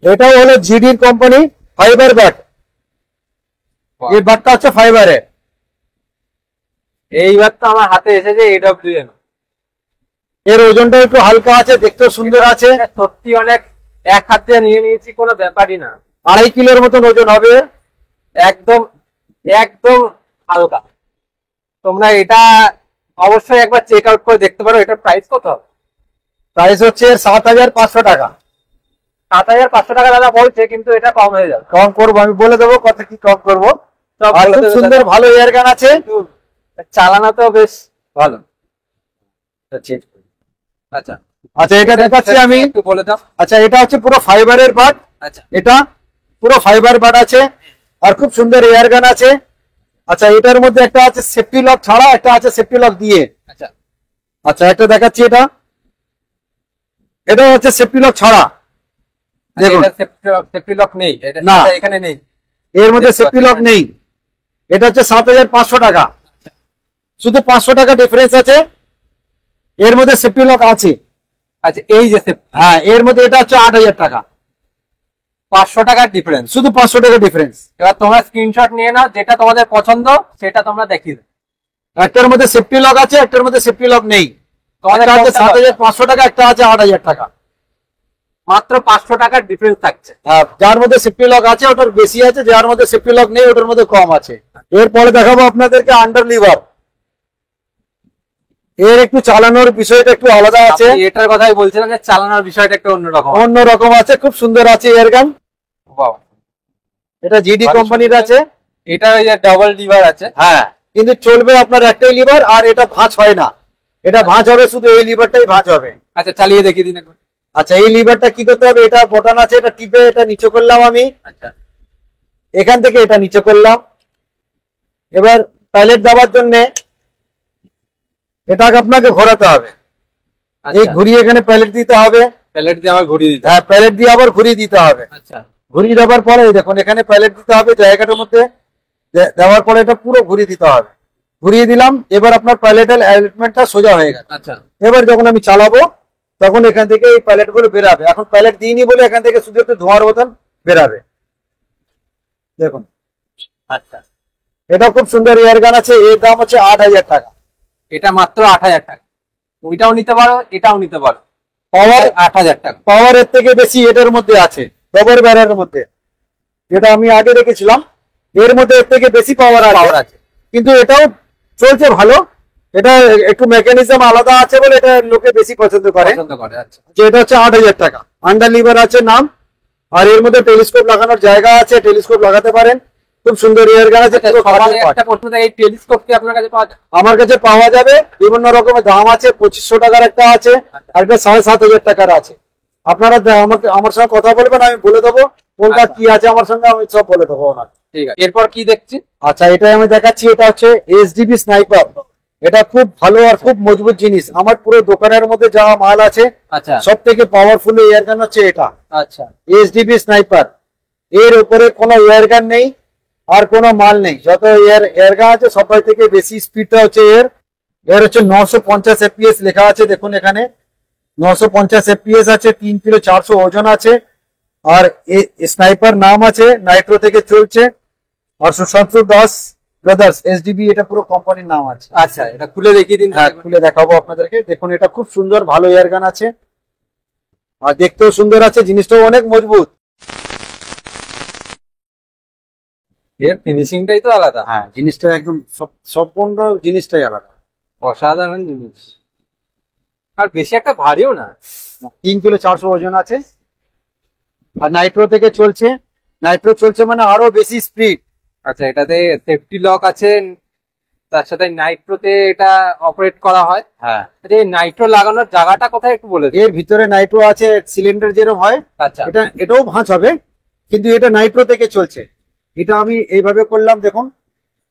এটাও হলো জিডির কোম্পানি ফাইবার বাট। এই বাটটা হচ্ছে ফাইবারের, এইবার তো আমার হাতে এসেছে AWM, এর ওজনটা একটু হালকা আছে, দেখতেও সুন্দর আছে, সত্যি অনেক, এক হাতে নিয়ে নিয়েছি, কোনো ব্যাপারই না, 2.5 কিলোর মতন ওজন হবে, একদম একদম হালকা। তোমরা এটা অবশ্যই একবার চেক আউট করে দেখতে পারো। এটার প্রাইস কত? প্রাইস হচ্ছে 7500 টাকা। 7500 টাকা দাদা বলছে, কিন্তু এটা কম হয়ে যাবে, কম করবো, আমি বলে দেবো কত কি কম করবো। আর খুব সুন্দর ভালো এয়ার গান আছে, চালানোতেও বেশ ভালো। আচ্ছা আচ্ছা এটা দেখাচ্ছি আমি, একটু বলে দাও। আচ্ছা এটা হচ্ছে পুরো ফাইবারের বাট, আচ্ছা এটা পুরো ফাইবার বাট আছে, আর খুব সুন্দর এয়ার গান আছে। আচ্ছা এটার মধ্যে একটা আছে সেফটি লক ছাড়া, একটা আছে সেফটি লক দিয়ে। আচ্ছা আচ্ছা একটা দেখাচ্ছি, এটা হচ্ছে সেফটি লক ছাড়া, দেখুন সেফটি লক নেই, না এখানে নেই, এর মধ্যে সেফটি লক নেই। এটা হচ্ছে 7500 টাকা, শুধু 500 টাকা ডিফারেন্স আছে, এর মধ্যে সেফটি লক আছে। আচ্ছা এই যে হ্যাঁ এর মধ্যে এটা হচ্ছে 8000 টাকা, 500 টাকার ডিফারেন্স, শুধু 500 টাকা ডিফারেন্স। এবার তোমরা স্ক্রিনশট নিয়ে নাও, যেটা তোমাদের পছন্দ সেটা তোমরা দেখিয়ে দাও। একটার মধ্যে সেফটি লক আছে, একটার মধ্যে সেফটি লক নেই। তোমাদের আছে 7500 টাকা, একটা আছে 8000 টাকা, মাত্র 500 টাকার ডিফারেন্স থাকছে। যার মধ্যে সেফটি লক আছে ওটার বেশি আছে, যার মধ্যে সেফটি লক নেই ওটার মধ্যে কম আছে। এরপরে দেখাবো আপনাদেরকে আন্ডার লিভার, এর একটু চালানোর বিষয়টা একটু আলাদা আছে। এটার কথাই বলছিলাম যে চালানোর বিষয়টা একটু অন্যরকম আছে, খুব সুন্দর আছে এয়ার গান। এটা জিডি কোম্পানির আছে, এটা ওই যে ডাবল লিভার আছে। হ্যাঁ কিন্তু চলবে আপনার একটাই লিভার, আর এটা ভাঁজ হয় না, এটা ভাঁজ হবে শুধু এই লিভারটাই ভাঁজ হবে। আচ্ছা চালিয়ে দেখিয়ে দিন একবার। আচ্ছা এই লিভারটা কি করতে হবে, এটা বোতাম আছে, এটা টিপে এটা নিচে করলাম আমি, আচ্ছা এখান থেকে এটা নিচে করলাম। এবার প্যালেট দেওয়ার জন্য এটাকে আপনাকে ঘোরাতে হবে, এই ঘুরিয়ে এখানে প্যালেট দিতে হবে, প্যালেট দিয়ে আবার ঘুরিয়ে দিতে। হ্যাঁ প্যালেট দিয়ে আবার ঘুরিয়ে দিতে হবে। আচ্ছা ঘুরিয়ে দেওয়ার পরে দেখুন এখানে প্যালেট দিতে হবে, জায়গাটার মধ্যে দেওয়ার পরে এটা পুরো ঘুরিয়ে দিতে হবে। ঘুরিয়ে দিলাম, এবার আপনার প্যালেটের অ্যালাইনমেন্টটা সোজা হয়ে গেল। আচ্ছা এবার যখন আমি চালাবো তখন এখান থেকে এই প্যালেট গুলো বেরাবে। এখন প্যালেট দিইনি বলে এখান থেকে শুধু একটু ধোঁয়ার মতন বেরাবে, দেখুন। আচ্ছা, এটা খুব সুন্দর এয়ার গান আছে, এর দাম হচ্ছে 8,000 টাকা। এটা মাত্র 8,000 টাকা। ওইটাও নিতে পারো, এটাও নিতে পারো। পাওয়ার 8,000 টাকা। পাওয়ারের থেকে বেশি এটার মধ্যে আছে, ডবল ব্যারের মধ্যে, যেটা আমি আগে রেখেছিলাম। এর মধ্যে এর থেকে বেশি পাওয়ার আছে, কিন্তু এটাও চলছে ভালো। এটা একটু মেকানিজম আলাদা আছে বলে এটা লোকে বেশি পছন্দ করে। আচ্ছা, যে এটা হচ্ছে 8,000 টাকা। আন্ডার লিভার আছে নাম, আর এর মধ্যে টেলিস্কোপ লাগানোর জায়গা আছে, টেলিস্কোপ লাগাতে পারেন। খুব সুন্দর এয়ার গান আছে। একটা প্রশ্ন থাকে, এই টেলিস্কোপ কি আপনার কাছে পাওয়া যায়? আমার কাছে পাওয়া যাবে, বিভিন্ন রকমের দাম আছে। 2500 টাকার একটা আছে, আর একটা 7,500 টাকার আছে। আপনারা আমাকে আমার সঙ্গে কথা বলবেন, আমি বলে দেবো কোনটা কি আছে আমার সঙ্গে, আমি সব বলে দেবো ওনার। ঠিক আছে, এরপর কি দেখছি? আচ্ছা, এটাই আমি দেখাচ্ছি। এটা হচ্ছে এসডিবি স্নাইপার। এটা খুব ভালো আর খুব মজবুত জিনিস। আমার পুরো দোকানের মধ্যে যা মাল আছে, আচ্ছা, সব থেকে পাওয়ারফুল এয়ার গান হচ্ছে এটা। আচ্ছা, এসডিবি স্নাইপার। এর উপরে কোনো এয়ার গান নেই আর কোনো মাল নেই। যত এয়ার গান আছে সবাই থেকে বেশি স্পিডটা হচ্ছে এর হচ্ছে 950 এফপিএস লেখা আছে, দেখুন এখানে 950 এফপিএস আছে। 3 কিলো 400 ওজন আছে। আর স্নাইপার নাম আছে, নাইট্রো থেকে চলছে। আর সুশান্ত দাস ব্রাদার্স এসডিবি, এটা পুরো কোম্পানির নাম আছে। আচ্ছা, এটা খুলে দেখিয়ে দিন। হ্যাঁ, খুলে দেখাবো আপনাদেরকে। দেখুন, এটা খুব সুন্দর ভালো এয়ার গান আছে, আর দেখতেও সুন্দর আছে, জিনিসটাও অনেক মজবুত। এর ফিনিশিংটাই তো আলাদা। হ্যাঁ, জিনিসটা একদম সম্পূর্ণ জিনিসটাই আলাদা। অসাধারণ জিনিস, আর বেশি একটা ভারীও না। 3 কিলো 400 ওজন আছে। আর নাইট্রো থেকে চলছে। নাইট্রো চলছে মানে আরো বেশি স্পিড। আচ্ছা, এটাতে সেফটি লক আছে, তার সাথে নাইট্রোতে এটা অপারেট করা হয়। হ্যাঁ, আচ্ছা, এই নাইট্রো লাগানোর জায়গাটা কোথায় একটু বলে দিন। এর ভিতরে নাইট্রো আছে, সিলিন্ডার যেরকম হয়। আচ্ছা, এটাও ভাঁজ হবে, কিন্তু এটা নাইট্রো থেকে চলছে। এটা আমি এইভাবে করলাম, দেখুন।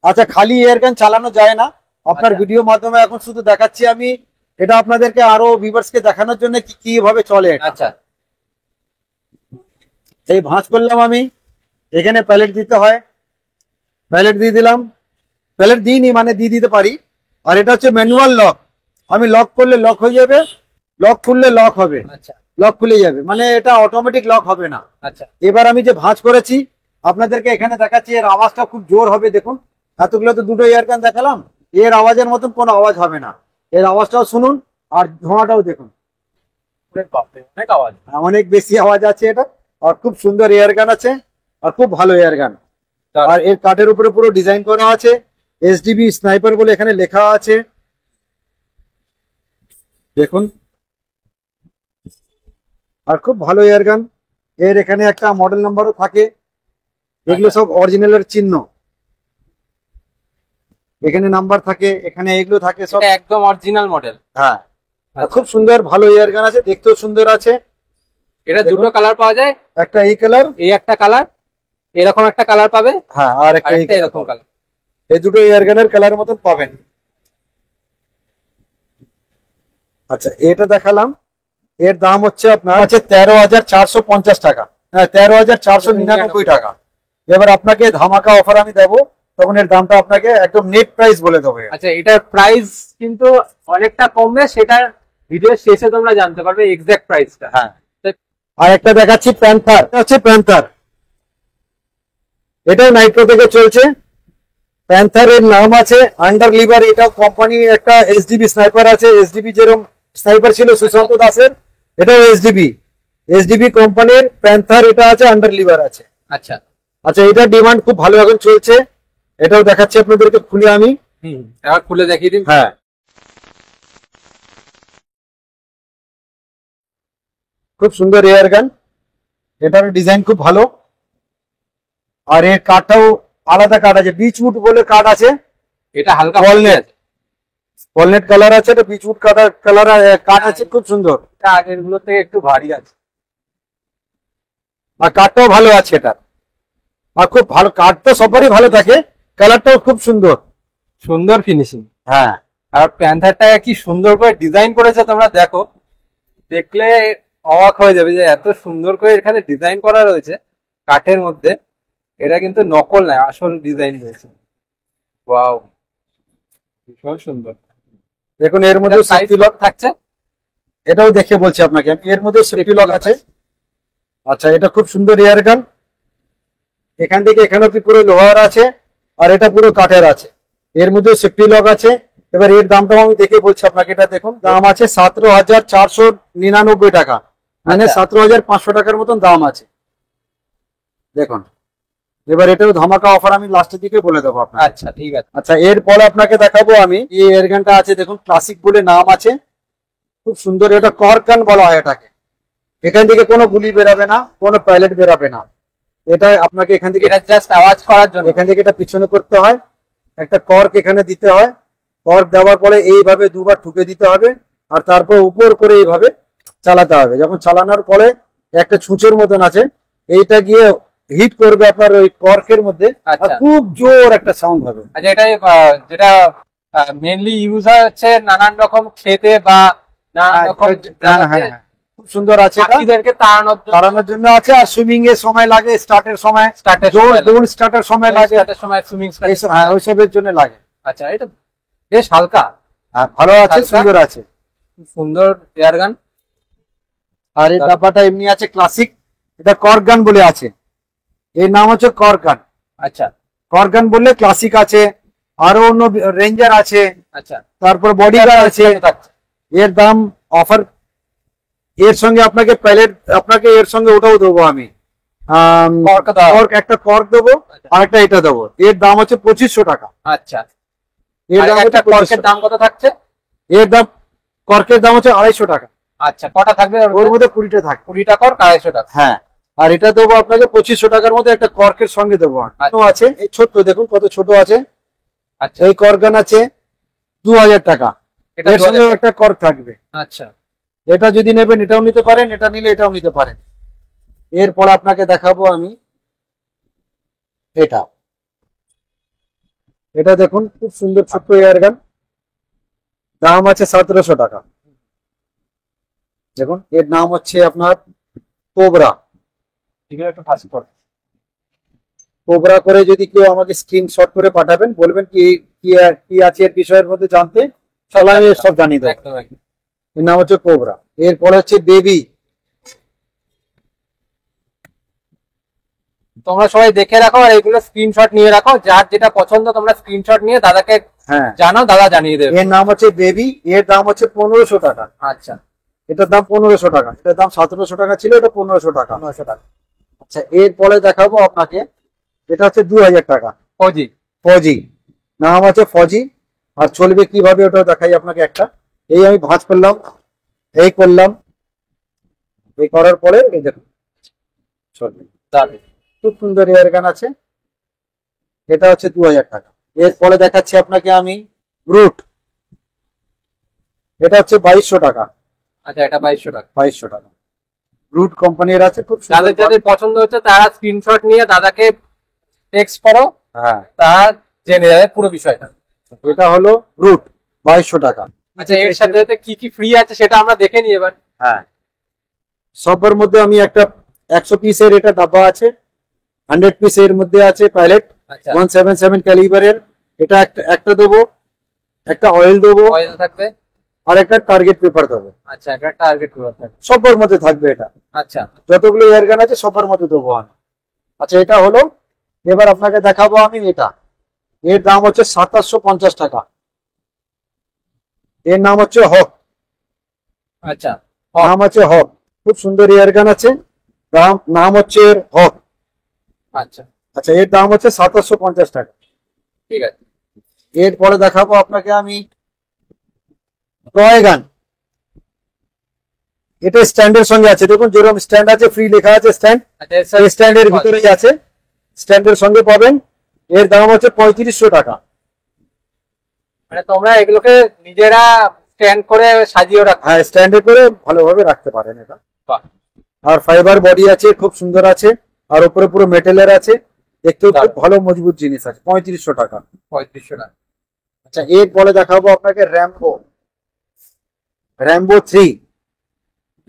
আচ্ছা, খালি এয়ার গান চালানো যায় না। আপনার আচ্ছা। ভিডিও মাধ্যমে এখন শুধু দেখাচ্ছি আমি। এটা আপনাদেরকে আরো ভিউয়ার্সকে দেখানোর জন্য কিভাবে চলে এটা। আচ্ছা, এই ভাঁজ করলাম আমি। এখানে প্যালেট দিতে হয়, প্যালেট দিয়ে দিলাম। প্যালেট দিইনি মানে দিয়ে দিতে পারি। আর এটা হচ্ছে ম্যানুয়াল লক। আমি লক করলে লক হয়ে যাবে, লক খুললে লক হবে, আচ্ছা, লক খুলে যাবে, মানে এটা অটোমেটিক লক হবে না। আচ্ছা, এবার আমি যে ভাঁজ করেছি আপনাদেরকে এখানে দেখাচ্ছি। এর আওয়াজটা খুব জোর হবে, দেখুন। এতগুলো তো দুটো এয়ার গান দেখালাম, এর আওয়াজের মতন কোনো আওয়াজ হবে না। এর আওয়াজটাও শুনুন, আর ধোঁয়াটাও দেখুন। অনেক আওয়াজ। অনেক বেশি আওয়াজ আছে এটা। আর খুব সুন্দর এয়ার গান আছে, আর খুব ভালো এয়ার গান। আর এর কাঠের উপরে পুরো ডিজাইন করা আছে, এসডিবি স্নাইপার বলে এখানে লেখা আছে, দেখুন। আর খুব ভালো এয়ার গান। এর এখানে একটা মডেল নাম্বারও থাকে। এগুলো সব অরিজিনালের চিহ্ন, এখানে নাম্বার থাকে, এখানে এগুলো থাকে সব। এটা একদম অরিজিনাল মডেল। হ্যাঁ, আর খুব সুন্দর ভালো এয়ার গান আছে, দেখতেও সুন্দর আছে। এটা দুটো কালার পাওয়া যায়, একটা এই কালার, এই একটা কালার, এরকম একটা কালার পাবে, হ্যাঁ, আর আর একটা একটা এরকম কালার। এই দুটো এয়ার গানের কালার মতন পাবেন। আচ্ছা, এটা দেখালাম। এর দাম হচ্ছে আপনার 13,450 টাকা। হ্যাঁ, 13,499 টাকা। এবার আপনাকে ধামাকা অফার আমি দেবো, তখন এর দামটা আপনাকে একদম নেট প্রাইস বলে দেবো। আচ্ছা, এটার প্রাইস কিন্তু অনেকটা কমবে, সেটা ভিডিও শেষে তোমরা জানতে পারবে এক্সাক্ট প্রাইসটা। হ্যাঁ, আর একটা দেখাচ্ছি প্যান্থার। হচ্ছে প্যান্থার, এটাও নাইট্রো থেকে চলছে। প্যান্থার এর নাম আছে আন্ডার লিভার। এটাও কোম্পানি একটা এসডিবি স্নাইপার আছে। এসডিবি যেরকম স্নাইপার ছিল সুশান্ত দাসের, এটাও এসডিবি কোম্পানির প্যান্থার। এটা আছে আন্ডার লিভার আছে। আচ্ছা, আচ্ছা, এটার ডিমান্ড খুব ভালো এখন চলছে। এটাও দেখাচ্ছি আপনাদেরকে খুলে আমি। এবার খুলে দেখিয়ে দিন। হ্যাঁ, খুব সুন্দর এয়ার গান। এটার ডিজাইন খুব ভালো। আর এর কাঠটাও আলাদা কাঠ আছে, বিচউড বলে কাঠ আছে। এটা হালকা ওয়ালনেট, ওয়ালনেট কালার আছে। এটা বিচউড কালার কাঠ আছে, খুব সুন্দর। এটা আগের গুলো থেকে একটু ভারী আছে, আর কাঠটাও ভালো আছে এটা। আর খুব ভালো, কাঠ তো সবারই ভালো থাকে, কালারটাও খুব সুন্দর। সুন্দর ফিনিশিং। হ্যাঁ, আর প্যান্থারটা কি সুন্দর করে ডিজাইন করেছে, তোমরা দেখো, দেখলে অবাক হয়ে যাবে যে এত সুন্দর করে এখানে ডিজাইন করা রয়েছে কাঠের মধ্যে। এটা কিন্তু নকল নয়, আসল ডিজাইন রয়েছে। ওয়াও, ভীষণ সুন্দর। দেখুন এর মধ্যে সেফটি লক থাকছে, এটাও দেখে বলছি আপনাকে আমি, এর মধ্যে সেফটি লক আছে। আচ্ছা এটা খুব সুন্দর এয়ার গান, এখান থেকে এখানে পুরো লোহার আছে আর এটা পুরো কাঠের আছে, এর মধ্যে সেফটি লক আছে। এবার এর দামটাও আমি দেখে বলছি আপনাকে, এটা দেখুন দাম আছে 17,499 টাকা, মানে 17,500 টাকার মতন দাম আছে। দেখুন এবার এটাও ধামাকা অফার আমি লাস্টের দিকে বলে দেবো আপনাকে। আচ্ছা ঠিক আছে। আচ্ছা এরপরে আপনাকে দেখাবো আমি এই এয়ার গানটা আছে, দেখুন ক্লাসিক বলে নাম আছে, খুব সুন্দর, এটা কর্ক গান বলা হয় এটাকে। এখান থেকে কোনো গুলি বেরাবে না, কোনো পাইলট বেরাবে না, এটা আপনাকে এখান থেকে এটা জাস্ট আওয়াজ করার জন্য, এখান থেকে এটা পিছনে করতে হয়, একটা কর্ক এখানে দিতে হয়, কর্ক দেওয়ার পরে এইভাবে দুবার ঠুকে দিতে হবে আর তারপর উপর করে এইভাবে চালাতে হবে। যখন চালানোর পরে একটা ছুঁচের মতন আছে, এইটা গিয়ে হিট করবে আপনার ওই কর্কের মধ্যে, আর খুব জোর একটা সাউন্ড হবে। আচ্ছা এটাই যেটা মেইনলি ইউজ হচ্ছে নানান রকম খেতে বা নানান রকম, খুব সুন্দর আছে, পাখিদেরকে তাড়ানোর জন্য আছে। আর সুইমিং এর সময় লাগে, স্টার্টের সময়, দৌড় স্টার্টের সময় লাগে, সুইমিং হ্যাঁ ওইসবের জন্য লাগে। আচ্ছা এটা বেশ হালকা, ভালো আছে, সুন্দর আছে, সুন্দর এয়ার গান। আর এই ডাব্বাটা এমনি আছে ক্লাসিক, এটা কর্ক গান বলে আছে, এর নাম হচ্ছে কর্ক গান। আচ্ছা কর্ক গান বললে ক্লাসিক আছে, আরো অন্য রেঞ্জার আছে, আচ্ছা তারপর বডি গান আছে। এর দাম অফার, এর সঙ্গে আপনাকে প্যালেট, আপনাকে এর সঙ্গে ওটাও দেবো আমি, কর্ক একটা কর্ক দেবো আর একটা এটা দেবো, এর দাম হচ্ছে 2500 টাকা। আচ্ছা এর দাম হচ্ছে, কর্কের দাম কত থাকছে? এর দাম, কর্কের দাম হচ্ছে 250 টাকা। আচ্ছা কটা থাকবে ওর মধ্যে? 20টা থাকবে, 20টা কর্ক 250 টাকা। হ্যাঁ, আর এটা দেবো আপনাকে 2500 টাকার মধ্যে একটা কর্কের সঙ্গে দেবো। আছে এই ছোট্ট, দেখুন কত ছোট আছে। আচ্ছা এই কর্ক গান আছে 2000 টাকা, এর সঙ্গে একটা কর্ক থাকবে। আচ্ছা এটা যদি নেবেন এটাও নিতে পারেন, এটা নিলে এটাও নিতে পারেন। এরপর আপনাকে দেখাবো আমি এটা, এটা দেখুন খুব সুন্দর ছোট্ট এয়ার গান, দাম আছে 1700 টাকা। দেখুন এর নাম হচ্ছে আপনার কোবরা। একটু ফাস্ট কর, কোবরা করে যদি কেউ আমাকে স্ক্রিনশট করে পাঠাবেন, বলবেন কি কি আছে এর বিষয়ের মধ্যে জানতে, আমি সব জানিয়ে দেবো। এর নাম হচ্ছে কোবরা। এরপরে হচ্ছে বেবি। তোমরা সবাই দেখে রাখো আর এগুলো স্ক্রিনশট নিয়ে রাখো, যার যেটা পছন্দ তোমরা স্ক্রিনশট নিয়ে দাদাকে জানাও, দাদা জানিয়ে দেবে। এর নাম হচ্ছে বেবি, এর দাম হচ্ছে 1500 টাকা। আচ্ছা এটার দাম 1500 টাকা, এটার দাম 1700 টাকা ছিল, এটা 1500 টাকা। আচ্ছা এরপরে দেখাবো আপনাকে, এটা হচ্ছে 2000 টাকা। ফজি, ফজি নাম আছে ফজি, আর চলবে কিভাবে ওটা দেখাই আপনাকে। একটা এই আমি ভাঁজ করলাম, এই করলাম, এই করার পরে এই দেখুন চলবে, খুব সুন্দর এয়ার গান আছে। এটা হচ্ছে 2000 টাকা। এরপরে দেখাচ্ছি আপনাকে আমি রুট, এটা হচ্ছে 2200 টাকা। আচ্ছা এটা 2200 টাকা। 2200 টাকা রুট কোম্পানির আছে, খুব যাদের যাদের পছন্দ হচ্ছে তারা স্ক্রিনশট নিয়ে দাদাকে টেক্সট করো, হ্যাঁ তারা জেনে যাবে পুরো বিষয়টা। এটা হলো রুট 2200 টাকা। আচ্ছা এর সাথে সাথে কি কি ফ্রি আছে সেটা আমরা দেখে নিই এবার। হ্যাঁ সবার মধ্যে আমি একটা 100 পিসের এটা ডাব্বা আছে, 100 পিসের মধ্যে আছে পাইলট 177 ক্যালিবারের, এটা একটা দেবো, একটা অয়েল দেবো, অয়েল থাকবে, আর একটা টার্গেট পেপার দেবো। আচ্ছা একটা টার্গেট পেপার থাকবে, সবার মধ্যে থাকবে এটা। আচ্ছা যতগুলো এয়ার গান আছে সবার মধ্যে দেবো আমি। আচ্ছা এটা হলো, এবার আপনাকে দেখাবো আমি এটা, এর দাম হচ্ছে 2750 টাকা। এর নাম হচ্ছে হক। আচ্ছা নাম হচ্ছে হক, খুব সুন্দর এয়ার গান আছে, নাম হচ্ছে হক। আচ্ছা আচ্ছা এর দাম হচ্ছে 2750 টাকা। ঠিক আছে। এরপরে দেখাবো আপনাকে আমি টয় গান, এটা স্ট্যান্ডের সঙ্গে আছে, দেখুন যেরকম স্ট্যান্ড আছে, ফ্রি লেখা আছে স্ট্যান্ড, স্ট্যান্ডের ভিতরেই আছে, স্ট্যান্ডের সঙ্গে পাবেন। এর দাম হচ্ছে 3500 টাকা। মানে তোমরা এগুলোকে নিজেরা স্ট্যান্ড করে সাজিয়ে রাখো? হ্যাঁ স্ট্যান্ডে করে ভালোভাবে রাখতে পারেন এটা। আর ফাইবার বডি আছে, খুব সুন্দর আছে, আর উপরে পুরো মেটেলের আছে, দেখতেও খুব ভালো মজবুত জিনিস আছে। 3500 টাকা। 3500 টাকা। আচ্ছা এরপরে দেখাবো আপনাকে র্যাম্বো, র্যাম্বো 3।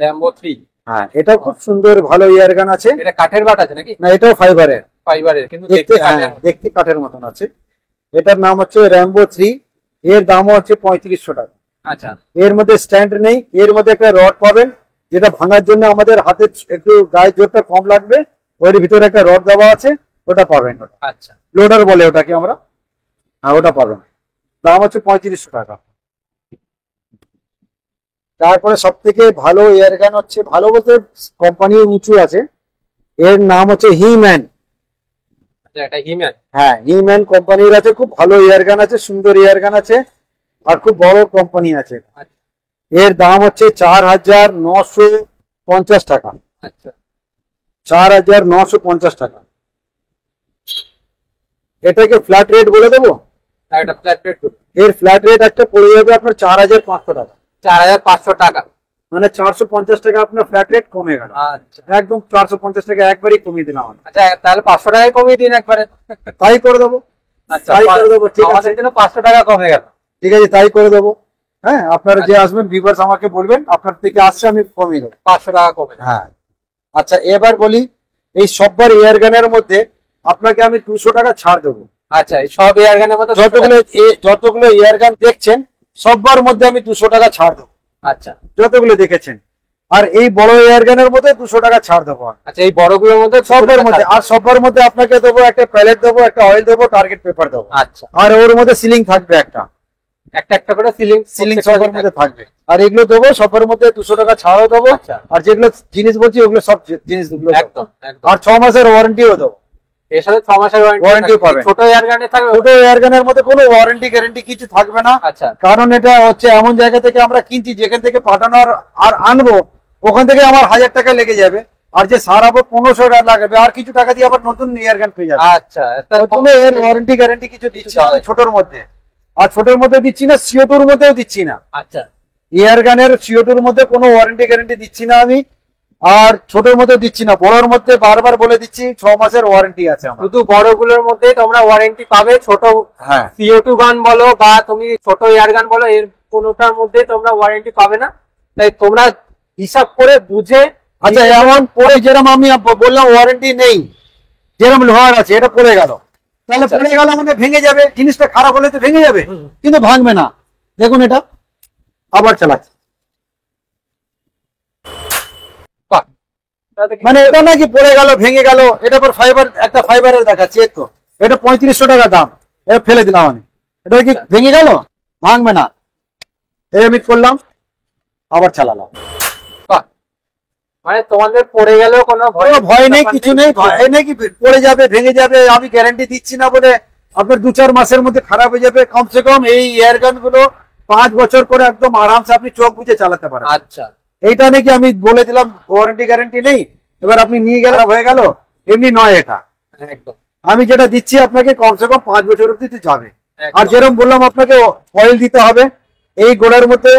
র্যাম্বো 3, হ্যাঁ এটা খুব সুন্দর ভালো এয়ার গান আছে। এটা কাঠের বাট আছে নাকি? না এটাও ফাইবারের। ফাইবারের, কিন্তু দেখতে কাঠের মতন আছে। এটার নাম হচ্ছে র্যাম্বো 3। এর দাম হচ্ছে 3500 টাকা। আচ্ছা এর মধ্যে স্ট্যান্ড নেই, এর মধ্যে একটা রড পাবেন যেটা ভাঙার জন্য আমাদের হাতে একটু গায়ের জোরটা কম লাগবে, ওর ভিতরে একটা রড দেওয়া আছে, ওটা পাবেন। ওটা আচ্ছা লোডার বলে ওটাকে আমরা, হ্যাঁ ওটা পাবেন। দাম হচ্ছে 3500 টাকা। তারপরে সব থেকে ভালো এয়ার গান হচ্ছে, ভালো বলতে কোম্পানি উঁচু আছে, এর নাম হচ্ছে হিম্যান। আচ্ছা, এটা হিম্যান। হ্যাঁ হিম্যান কোম্পানির আছে, খুব ভালো এয়ার গান আছে, সুন্দর এয়ার গান আছে, আর খুব বড় কোম্পানি আছে। আচ্ছা এর দাম হচ্ছে 4950 টাকা। আচ্ছা 4950 টাকা। এটাকে ফ্ল্যাট রেট বলে দেবো। আর এটা ফ্ল্যাট রেট এর ফ্ল্যাট রেট একটা পড়ে যাবে আপনার 4500 টাকা। 4500 টাকা। মানে 450 টাকা আপনার ফ্ল্যাট রেট কমে গেল। আচ্ছা একদম 450 টাকা একবারই কমিয়ে দিলাম আমি। আচ্ছা, তাহলে 500 টাকায় কমিয়ে দিন একবারে। তাই করে দেবো। আচ্ছা, তাই করে দেবো, ঠিক আছে। আমাদের জন্য 500 টাকা কমে গেল। ঠিক আছে, তাই করে দেবো। হ্যাঁ, আপনারা যে আসবেন ভিউয়ার্স আমাকে বলবেন আপনার থেকে আসছে, আমি কমিয়ে দেবো 500 টাকা কমে। হ্যাঁ। আচ্ছা এবার বলি, এই সববার এয়ার গানের মধ্যে আপনাকে আমি 200 টাকা ছাড় দেবো। আচ্ছা, এই সব এয়ার গানের মধ্যে যতগুলো এয়ার গান দেখছেন সববার মধ্যে আমি 200 টাকা ছাড় দেবো, আচ্ছা যতগুলো দেখেছেন। আর এই বড় এয়ার গানের মধ্যে 200 টাকা ছাড় দেবো। আচ্ছা, এই বড়গুলোর মধ্যে সববার মধ্যে, আর সববার মধ্যে আপনাকে দেবো একটা প্যালেট দেবো, একটা অয়েল দেবো, টার্গেট পেপার দেবো। আচ্ছা, আর ওর মধ্যে সিলিং থাকবে একটা একটা করে সিলিং সবার মধ্যে থাকবে। আর এগুলো দেবো সবার মধ্যে 200 টাকা ছাড়ও দেবো। আচ্ছা। আর যেগুলো জিনিস বলছি ওগুলো সব জিনিস দেবো। একদম একদম। আর 6 মাসের ওয়ারেন্টিও দেবো। এর সাথে 6 মাসের ওয়ারেন্টি পাবেন। ছোট এয়ার গানে থাকবে। ছোট এয়ার গানের মধ্যে কোনো ওয়ারেন্টি গ্যারান্টি কিছু থাকবে না। আচ্ছা, কারণ এটা হচ্ছে এমন জায়গা থেকে আমরা কিনছি, যেখান থেকে পাঠানো আর আনবো ওখান থেকে আমার 1000 টাকা লেগে যাবে, আর যে সারাবো 1500 টাকা লাগবে, আর কিছু টাকা দিয়ে আবার নতুন এয়ার গান পেয়ে যাবে। আচ্ছা, তাহলে কোনো এর ওয়ারেন্টি গ্যারান্টি কিছু দিচ্ছি না ছোটর মধ্যে। আর ছোটর মধ্যে দিচ্ছি না, সিওটুর মধ্যেও দিচ্ছি না। আচ্ছা, এয়ার গানের সিওটুর মধ্যে কোনো ওয়ারেন্টি গ্যারান্টি দিচ্ছি না আমি, আর ছোটর মধ্যে দিচ্ছি না। বড়র মধ্যে বারবার বলে দিচ্ছি 6 মাসের ওয়ারেন্টি আছে আমার। শুধু বড়গুলোর মধ্যে তোমরা ওয়ারেন্টি পাবে। ছোট হ্যাঁ, CO2 গান বলো বা তুমি ছোট এয়ার গান বলো, এর কোনোটার মধ্যে তোমরা ওয়ারেন্টি পাবে না। তাই তোমরা হিসাব করে বুঝে। আচ্ছা এমন পরে যেরকম আমি বললাম ওয়ারেন্টি নেই, যেরকম লোহার আছে এটা পড়ে গেল, তাহলে আচ্ছা। পড়ে গেল মানে ভেঙে যাবে, জিনিসটা খারাপ হলে তো ভেঙে যাবে, কিন্তু ভাঙবে না। দেখুন এটা আবার চালাচ্ছে, বাহ, মানে এটা নাকি পড়ে গেল ভেঙে গেল। এটা পর ফাইবার, একটা ফাইবারের দেখাচ্ছি, তো এটা 3500 টাকা দাম, এটা ফেলে দিলাম আমি। এটা কি ভেঙে গেল? ভাঙবে না। এই আমি করলাম, আবার চালালাম। বাহ, মানে তোমাদের পড়ে গেলেও কোনো ভয় নেই, কিছু নেই। ভয় নেই কি পড়ে যাবে ভেঙে যাবে, আমি গ্যারান্টি দিচ্ছি না বলে আপনার 2-4 মাসের মধ্যে খারাপ হয়ে যাবে। কমসে কম এই এয়ার গান গুলো 5 বছর করে একদম আরামসে আপনি চোখ বুঝে চালাতে পারেন। আচ্ছা, এইটা নাকি আমি বলে দিলাম ওয়ারেন্টি গ্যারান্টি নেই, এবার আপনি নিয়ে গেলে হয়ে গেল, এমনি নয় এটা। একদম আমি যেটা দিচ্ছি আপনাকে কমসে কম 5 বছর অব্দি তো যাবে। একদম। আর যেরকম বললাম আপনাকে অয়েল দিতে হবে। এই গোড়ার মধ্যে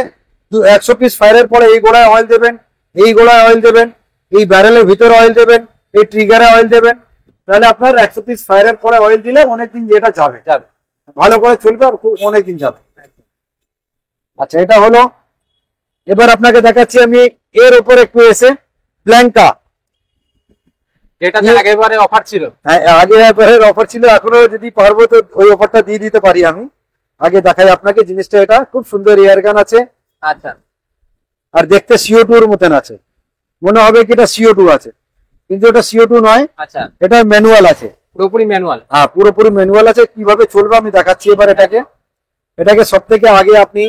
100 পিস ফায়ারের পরে এই গোড়ায় অয়েল দেবেন, এই গোড়ায় অয়েল দেবেন, এই ব্যারেলের ভিতরে অয়েল দেবেন, এই ট্রিগারে অয়েল দেবেন। তাহলে আপনার 100 পিস ফায়ারের পরে অয়েল দিলে অনেকদিন যেটা যাবে, ভালো করে চলবে, আর খুব অনেকদিন যাবে। আচ্ছা এটা হলো। এবার আপনাকে দেখাচ্ছি আমি এর উপর একটু এসে ব্ল্যাঙ্কা, যেটাতে আগেবারে অফার ছিল। হ্যাঁ আগে একবারের অফার ছিল, এখনো যদি পারবো তো ওই অফারটা দিয়ে দিতে পারি আমি। আগে দেখাই আপনাকে জিনিসটা, এটা খুব সুন্দর এয়ার গান আছে। আচ্ছা, আর দেখতে CO2 এর মতন আছে, মনে হবে কি এটা CO2 আছে, কিন্তু এটা CO2 নয়। আচ্ছা, এটা ম্যানুয়াল আছে, পুরোপুরি ম্যানুয়াল। হ্যাঁ পুরোপুরি ম্যানুয়াল আছে। কিভাবে চলবে আমি দেখাচ্ছি এবার। এটাকে সব থেকে আগে আপনি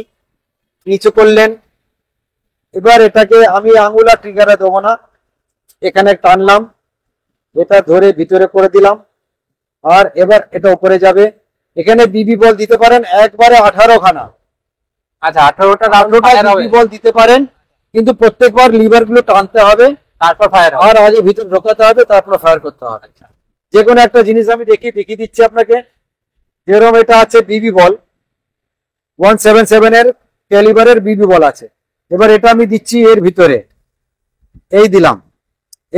নিচে করলেন। এবার এটাকে আমি আঙুল আর ট্রিগারে দেবো না, এখানে টানলাম, এটা ধরে ভিতরে করে দিলাম, আর এবার এটা উপরে যাবে। এখানে বিবি বল দিতে পারেন একবারে 18 খানা। আচ্ছা, 18টা বিবি বল দিতে পারেন, কিন্তু প্রত্যেকবার লিভার গুলো টানতে হবে, তারপর ফায়ার আর আগে ভিতরে ঢোকাতে হবে, তারপর ফায়ার করতে হবে। যে কোনো একটা জিনিস আমি দেখিয়ে দিচ্ছি আপনাকে। যেরকম এটা আছে বিবি বল 177 এর ক্যালিবারের বিবি বল আছে। এবার এটা আমি দিচ্ছি এর ভিতরে, এই দিলাম,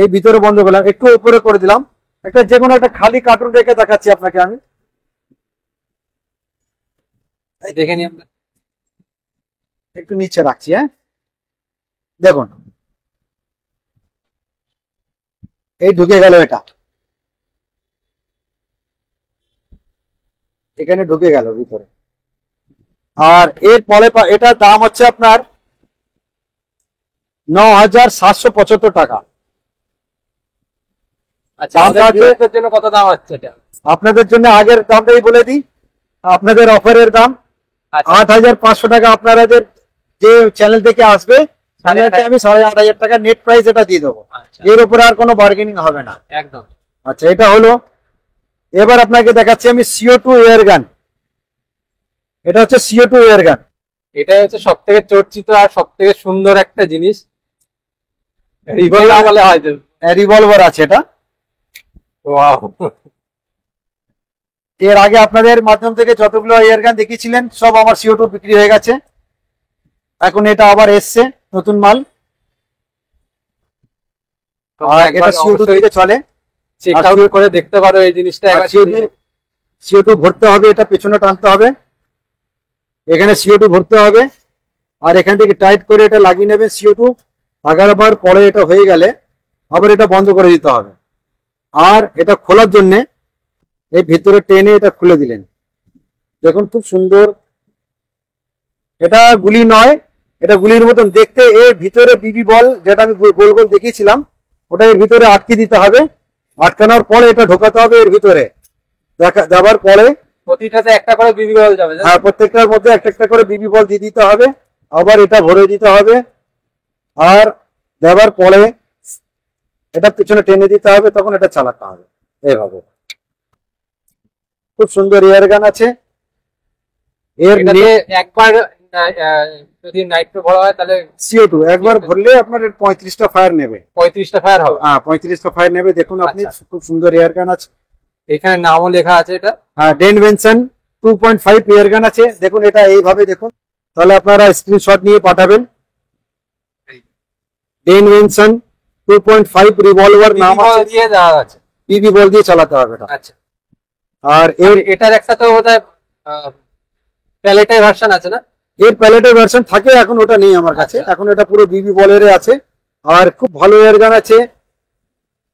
এই ভিতরে বন্ধ করলাম, একটু উপরে করে দিলাম। একটা যে কোনো একটা খালি কার্টুন রেখে দেখাচ্ছি আপনাকে আমি, দেখে নিই আমরা। একটু নিচে রাখছি। হ্যাঁ দেখুন, এই ঢুকে গেল, এটা এখানে ঢুকে গেল ভিতরে। আর এর পরে এটার দাম হচ্ছে আপনার 9,775 টাকা। আচ্ছা, আমাদের viewers-দের জন্য কত দাম হচ্ছে এটা? আপনাদের জন্য আগের দামটাই বলে দিই, আপনাদের অফারের দাম আচ্ছা, 8,500 টাকা। আপনারা যে চ্যানেল থেকে আসবে চ্যানেলকে আমি 8,500 টাকা নেট প্রাইস এটা দিয়ে দেবো। আচ্ছা, এর উপরে আর কোনো বার্গেনিং হবে না। একদম। আচ্ছা, এটা হলো। এবার আপনাকে দেখাচ্ছি আমি CO2 এয়ার গান। এটা হচ্ছে CO2 এয়ার গান। এটাই হচ্ছে সব থেকে চর্চিত আর সব থেকে সুন্দর একটা জিনিস। রিভলভার বলে হয়। রিভলভার আছে এটা। ওয়াও, এর আগে আপনাদের মাধ্যম থেকে যতগুলো এয়ার গান দেখিয়েছিলেন সব আমার CO2 বিক্রি হয়ে গেছে। এখন এটা আবার এসছে নতুন মাল। আর এটা CO2 থেকে চলে। চেক আউট করে দেখতে পারো এই জিনিসটা। CO2 ভরতে হবে, এটা পেছনে টানতে হবে, এখানে CO2 ভরতে হবে, আর এখান থেকে টাইট করে এটা লাগিয়ে নেবে। CO2 লাগাবার পরে এটা হয়ে গেলে আবার এটা বন্ধ করে দিতে হবে। আর এটা খোলার জন্য এই ভিতরে টেনে এটা খুলে দিলেন। দেখুন খুব সুন্দর। এটা গুলি নয়, এটা গুলির মতন দেখতে। এর ভিতরে বিবি বল যেটা আমি গোল গোল দেখিয়েছিলাম ওটা এর ভিতরে আটকে দিতে হবে। আটকানোর পরে এটা ঢোকাতে হবে এর ভিতরে। দেওয়ার পরে প্রতিটাতে একটা করে বিবি বল যাবে। হ্যাঁ, প্রত্যেকটার মধ্যে একটা একটা করে বিবি বল দিয়ে দিতে হবে। আবার এটা ভরে দিতে হবে। আর দেওয়ার পরে এটা পিছনে টেনে দিতে হবে, তখন এটা চালাতে হবে এইভাবে। খুব সুন্দর এয়ার গান আছে। এর একবার যদি নাইট্রো ভরা হয় তাহলে CO2 একবার ভরলে আপনার 35টা ফায়ার নেবে। 35টা ফায়ার হবে? হ্যাঁ, 35টা ফায়ার নেবে। দেখুন আপনি, খুব সুন্দর এয়ার গান আছে। এখানে নামও লেখা আছে এটা। হ্যাঁ, ডেনভেনশন 2.5 এয়ার গান আছে। দেখুন এটা এইভাবে দেখুন, তাহলে আপনারা স্ক্রিনশট নিয়ে পাঠাবেন। ডেনভেনশন 2.5 রিভলভার নাম আছে। বিবি বল দিয়ে চালাতে হবে এটা। আচ্ছা, আর এটার একটা তো বোধহয় প্যালেটের ভার্সন আছে না? এর প্যালেটের ভার্সন থাকে, এখন ওটা নেই আমার কাছে। এখন এটা পুরো বিবি বলের আছে। আর খুব ভালো এয়ার গান আছে।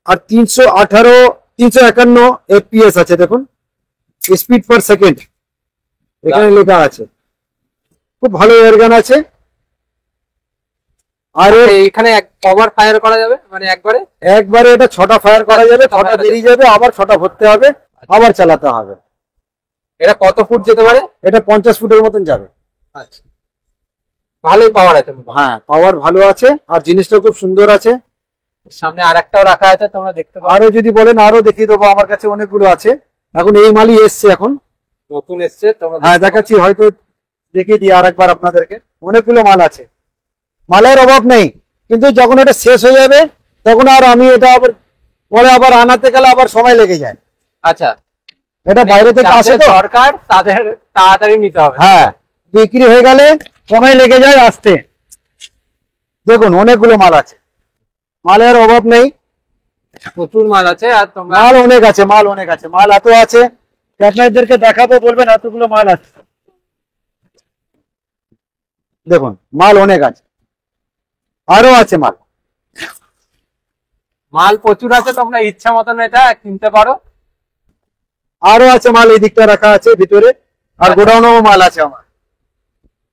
আর 351 FPS আছে। দেখুন স্পিড পার সেকেন্ড এখানে লেখা আছে। খুব ভালো এয়ার গান আছে। আর এখানে কভার ফায়ার করা যাবে, মানে একবারে এটা 6টা ফায়ার করা যাবে। 6টা বেরিয়ে যাবে, আবার 6টা ভরতে হবে, আবার চালাতে হবে। এটা কত ফুট যেতে পারে? এটা 50 ফুটের মতন যাবে। আচ্ছা, ভালোই পাওয়ার আছে। হ্যাঁ, পাওয়ার ভালো আছে। আর জিনিসটা খুব সুন্দর আছে। সামনে আরেকটাও রাখা আছে, তোমরা দেখতে পারো। আরো যদি বলেন আরো দেখিয়ে দেবো, আমার কাছে অনেকগুলো আছে। এখন এই মালই এসছে, এখন নতুন এসছে। তোমরা হ্যাঁ দেখাচ্ছি, হয়তো দেখিয়ে দিই আরেকবার আপনাদেরকে। অনেকগুলো মাল আছে, মালের অভাব নেই। কিন্তু যখন এটা শেষ হয়ে যাবে তখন আর আমি এটা আবার পরে আবার আনাতে গেলে আবার সময় লেগে যায়। আচ্ছা, এটা বাইরে থেকে আসে তো, সরকার তাদের তাড়াতাড়ি নিতে হবে। হ্যাঁ, বিক্রি হয়ে গেলে সময় লেগে যায় আসতে। দেখুন অনেকগুলো মাল আছে, মালের অভাব নেই। প্রচুর মাল আছে। আর তোমরা মাল অনেক আছে, মাল অনেক আছে। মাল এত আছে আপনাদেরকে দেখাবো, বলবেন এতগুলো মাল আছে। দেখুন মাল অনেক আছে, আরো আছে মাল। মাল প্রচুর আছে, তোমরা ইচ্ছা মতন এটা কিনতে পারো। আরো আছে মাল, এই দিকটা রাখা আছে ভিতরে। আর গোডাউনেও মাল আছে আমার,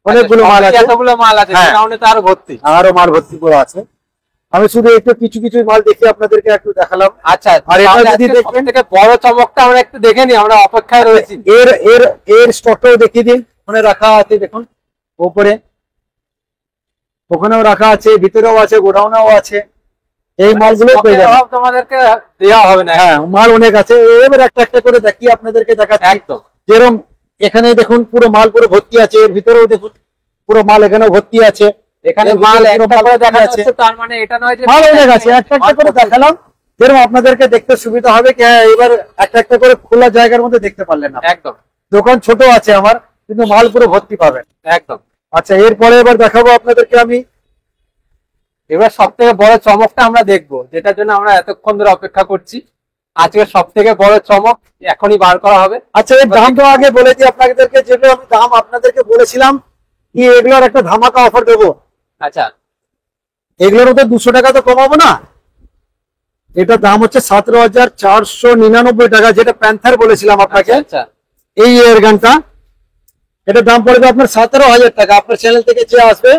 অনেকগুলো মাল আছে। এতগুলো মাল আছে, গোডাউনে তো আরো ভর্তি। আরো মাল ভর্তি করে আছে। আমি শুধু একটু কিছু কিছু মাল দেখে আপনাদেরকে একটু দেখালাম। আচ্ছা, আর এটা যদি দেখবেন থেকে বড় চমকটা আমরা একটু দেখে নি, আমরা অপেক্ষায় রয়েছি। এর এর এর স্টকটাও দেখিয়ে দিন। ওখানে রাখা আছে, দেখুন উপরে, ওখানেও রাখা আছে, ভিতরেও আছে, গোডাউনেও আছে। এই মালগুলো পেয়ে যাবেন, তোমাদেরকে দেওয়া হবে না। হ্যাঁ, মাল অনেক আছে। এবার একটা একটা করে দেখিয়ে আপনাদেরকে দেখাচ্ছি। একদম, যেরকম এখানে দেখুন পুরো মাল পুরো ভর্তি আছে। এর ভিতরেও দেখুন পুরো মাল এখানেও ভর্তি আছে। এখানে মাল একটা করে দেখা যাচ্ছে, তার মানে এটা নয় যে মাল অনেক আছে। একটা একটা করে দেখালাম, যেরকম আপনাদেরকে দেখতে সুবিধা হবে। এবার একটা একটা করে খোলা জায়গার মধ্যে দেখতে পারলেন না। একদম, দোকান ছোট আছে আমার, কিন্তু মাল পুরো ভর্তি পাবেন। একদম। আচ্ছা, এরপরে এবার দেখাবো আপনাদেরকে আমি। এবার সব থেকে বড় চমকটা আমরা দেখবো, যেটার জন্য আমরা এতক্ষণ ধরে অপেক্ষা করছি। আজকে সব থেকে বড় চমক এখনই বার করা হবে। আচ্ছা, এর দামটা আগে বলে দিই আপনাদেরকে। যেগুলো আমি দাম আপনাদেরকে বলেছিলাম কি এগুলোর একটা ধামাকা অফার দেবো। আচ্ছা, এগুলোর মধ্যে 200 টাকা তো কমাবো না। এটার দাম হচ্ছে 17,499 টাকা, যেটা প্যান্থার বলেছিলাম আপনাকে। আচ্ছা, এই এয়ার গানটা এটার দাম পড়বে আপনার 17,000 টাকা। আপনার চ্যানেল থেকে যে আসবে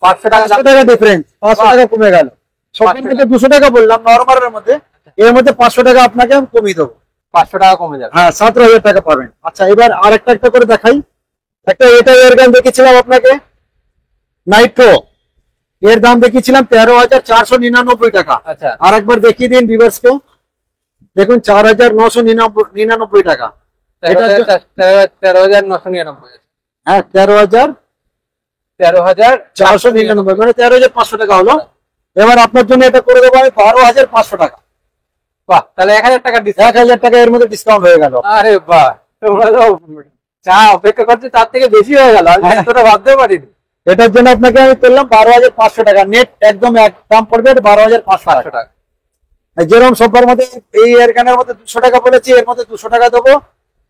500 টাকা 500 টাকা ডিফারেন্স, 500 টাকা কমে গেল। শপিং মধ্যে 200 টাকা বললাম নরমালের মধ্যে, এর মধ্যে 500 টাকা আপনাকে আমি কমিয়ে দেবো। 500 টাকা কমে যাবে। হ্যাঁ 17,000 টাকা পাবেন। আচ্ছা এবার আরেকটা একটা করে দেখাই। একটা এটা এর গান দেখেছিলাম আপনাকে নাইট্রো, এর দাম দেখিয়েছিলাম 13,499 টাকা। আচ্ছা আর একবার দেখিয়ে দিন ভিউয়ার্সকে, দেখুন 4,999 টাকা। এটা 13,999। হ্যাঁ 13,499 13,499। মানে 13,500 টাকা হলো। এবার আপনার জন্য এটা করে দেবো আমি 12,500 টাকা। বাহ, তাহলে 1,000 টাকা ডিসকাউন্ট। 1,000 টাকা এর মধ্যে ডিসকাউন্ট হয়ে গেল। আরে বাহ, তোমরা তো যা অপেক্ষা করছো তার থেকে বেশি হয়ে গেল, আমি এতটা ভাবতে পারিনি। এটার জন্য আপনাকে আমি করলাম 12,500 টাকা নেট, একদম এক দাম পড়বে 12,500 টাকা। যেরকম সবার মধ্যে এই এয়ার গানের মধ্যে 200 টাকা বলেছি, এর মধ্যে 200 টাকা দেবো।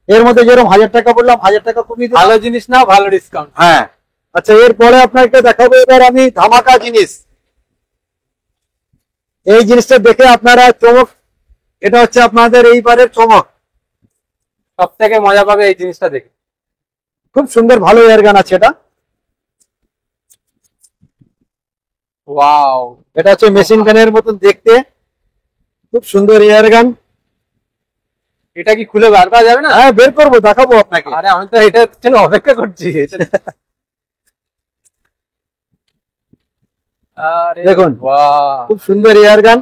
এর মধ্যে যেরকম 1,000 টাকা বললাম 1,000 টাকা কমিয়ে দেবো। ভালো জিনিস নাও, ভালো ডিসকাউন্ট। হ্যাঁ আচ্ছা এরপরে আপনাকে দেখাবো এবার আমি ধামাকা জিনিস। এই জিনিসটা দেখে আপনারা চমক, এটা হচ্ছে আপনাদের এইবারের চমক। সব থেকে মজা পাবে এই জিনিসটা দেখে। খুব সুন্দর ভালো এয়ার গান আছে এটা। ওয়াও, এটা হচ্ছে মেশিন গানের মতন দেখতে, খুব সুন্দর এয়ার গান। এটা কি খুলে বার করা যাবে না? হ্যাঁ বের করবো, দেখাবো আপনাকে। আরে আমি তো এটার জন্য অপেক্ষা করছি। আরে দেখুন বাহ, খুব সুন্দর এয়ার গান,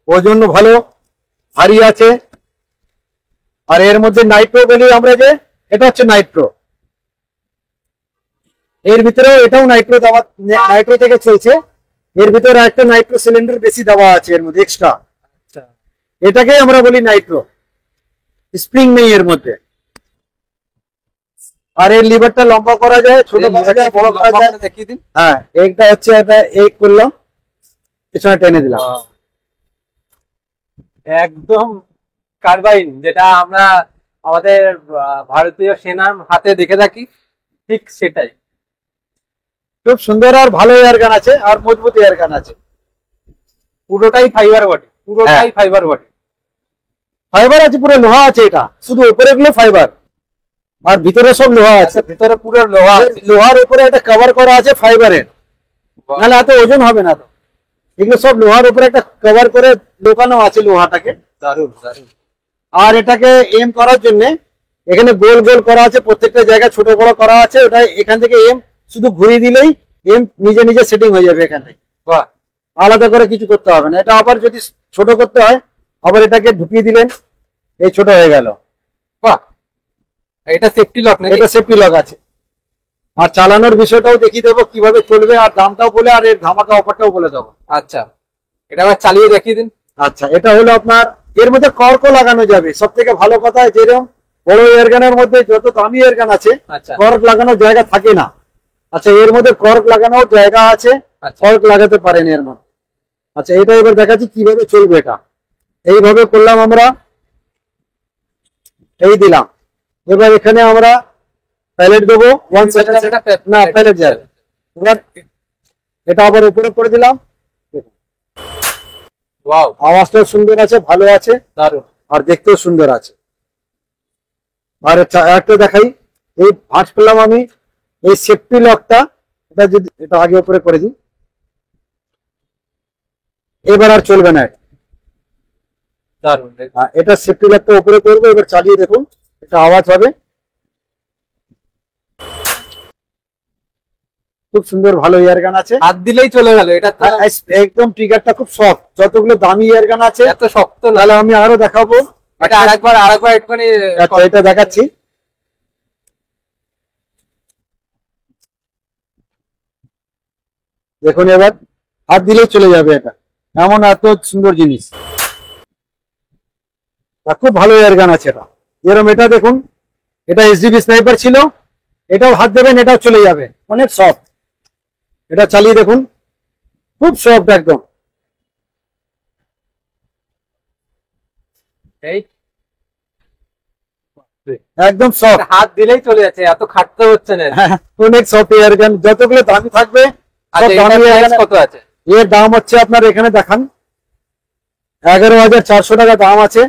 ওজন ভালো, ভারী আছে। আর এর মধ্যে নাইট্রো বলি আমরা, যে এটা হচ্ছে নাইট্রো, এর ভিতরেও এটাও নাইট্রো দেওয়া, নাইট্রো থেকে চলছে। এর ভিতরে একটা নাইট্রো সিলিন্ডার বেশি দেওয়া আছে এর মধ্যে এক্সট্রা, আচ্ছা এটাকে আমরা বলি নাইট্রো। স্প্রিং নেই এর মধ্যে। আর এর লিভারটা লম্বা করা যায়, ছোট করা যায়, বড় করা যায়। দেখিয়ে দিন। হ্যাঁ এইটা হচ্ছে, এটা এই করলাম, পিছনে টেনে দিলাম। বাহ। একদম কার্বাইন, যেটা আমরা আমাদের ভারতীয় সেনার হাতে দেখে থাকি, ঠিক সেটাই। খুব সুন্দর আর ভালো এয়ার গান আছে, আর মজবুত এয়ার গান আছে। পুরোটাই ফাইবার বডি, পুরোটাই ফাইবার বডি। ফাইবার আছে, পুরো লোহা আছে, এটা শুধু উপরে গুলো ফাইবার আর ভিতরে সব লোহা আছে। আচ্ছা, ভিতরে পুরো লোহা আছে। লোহার উপরে একটা কভার করা আছে ফাইবারের, নাহলে এত ওজন হবে না তো। এগুলো সব লোহার উপরে একটা কভার করে ঢোকানো আছে লোহাটাকে। দারুণ দারুণ। আর এটাকে এম করার জন্য এখানে গোল গোল করা আছে, প্রত্যেকটা জায়গায় ছোট বড় করা আছে। ওটা এখান থেকে এম শুধু ঘুরিয়ে দিলেই এম নিজে নিজে সেটিং হয়ে যাবে এখান থেকে, বাহ, আলাদা করে কিছু করতে হবে না। এটা আবার যদি ছোট করতে হয়, আবার এটাকে ঢুকিয়ে দিলেন, এই ছোট হয়ে গেল। বাহ, এটা সেফটি লক নাকি? এটা সেফটি লক আছে। আর চালানোর বিষয়টাও দেখিয়ে দেবো কিভাবে চলবে, আর দামটাও বলে, আর এর ধামাকা অফারটাও বলে দেবো। আচ্ছা, এটা আবার চালিয়ে দেখিয়ে দিন। আচ্ছা এটা হলো আপনার, এর মধ্যে কর্কও লাগানো যাবে। সব থেকে ভালো কথা, যেরকম বড় এয়ারগানের মধ্যে যত দামি এয়ারগান আছে আচ্ছা কর্ক লাগানোর জায়গা থাকে না। আচ্ছা এর মধ্যে কর্ক লাগানোর জায়গা আছে, আচ্ছা। কর্ক লাগাতে পারেন এর মধ্যে। আচ্ছা এটা এবার দেখাচ্ছি কিভাবে চলবে। এটা এইভাবে করলাম আমরা, এই দিলাম। এবার এখানে আমরা প্যালেট দেবো, না প্যালেট যাবে। এবার এটা আবার উপরে করে দিলাম। ওয়াও, আওয়াজটাও সুন্দর আছে, ভালো আছে, দারুণ। আর দেখতেও সুন্দর আছে। আর একটা দেখাই, এই ভাঁজ করলাম আমি এই সেফটি লকটা, এটা যদি এটা আগে উপরে করে দিই, এবার আর চলবে না। দারুণ। এটা সেফটি লকটা উপরে করবো, এবার চালিয়ে দেখুন, এটা আওয়াজ হবে। খুব সুন্দর ভালো এয়ার গান আছে, হাত দিলেই চলে গেল। এটা তো একদম ট্রিগারটা খুব সফট। যতগুলো দামি এয়ার গান আছে এত শক্ত না। তাহলে আমি আরো দেখাবো। এটা আরেকবার একটুখানি। আচ্ছা এটা দেখাচ্ছি। দেখুন এবার হাত দিলেই চলে যাবে, এটা এমন এত সুন্দর জিনিস। খুব ভালো এয়ার গান আছে এটা। যেরকম এটা দেখুন, এটা এসডিবি স্নাইপার ছিল, এটাও হাত দেবেন এটাও চলে যাবে, অনেক সফট। এটা চালিয়ে দেখুন, খুব সফট একদম। এই একদম সফট, হাত দিলেই চলে যাচ্ছে, এত খাটতে হচ্ছে না। অনেক সফট এয়ার গান। যতগুলো দামি থাকবে সব আচ্ছা, দামি এটার এয়ার price গান। কত আছে? এর দাম হচ্ছে আপনার এখানে দেখান 11,400 টাকা দাম আছে।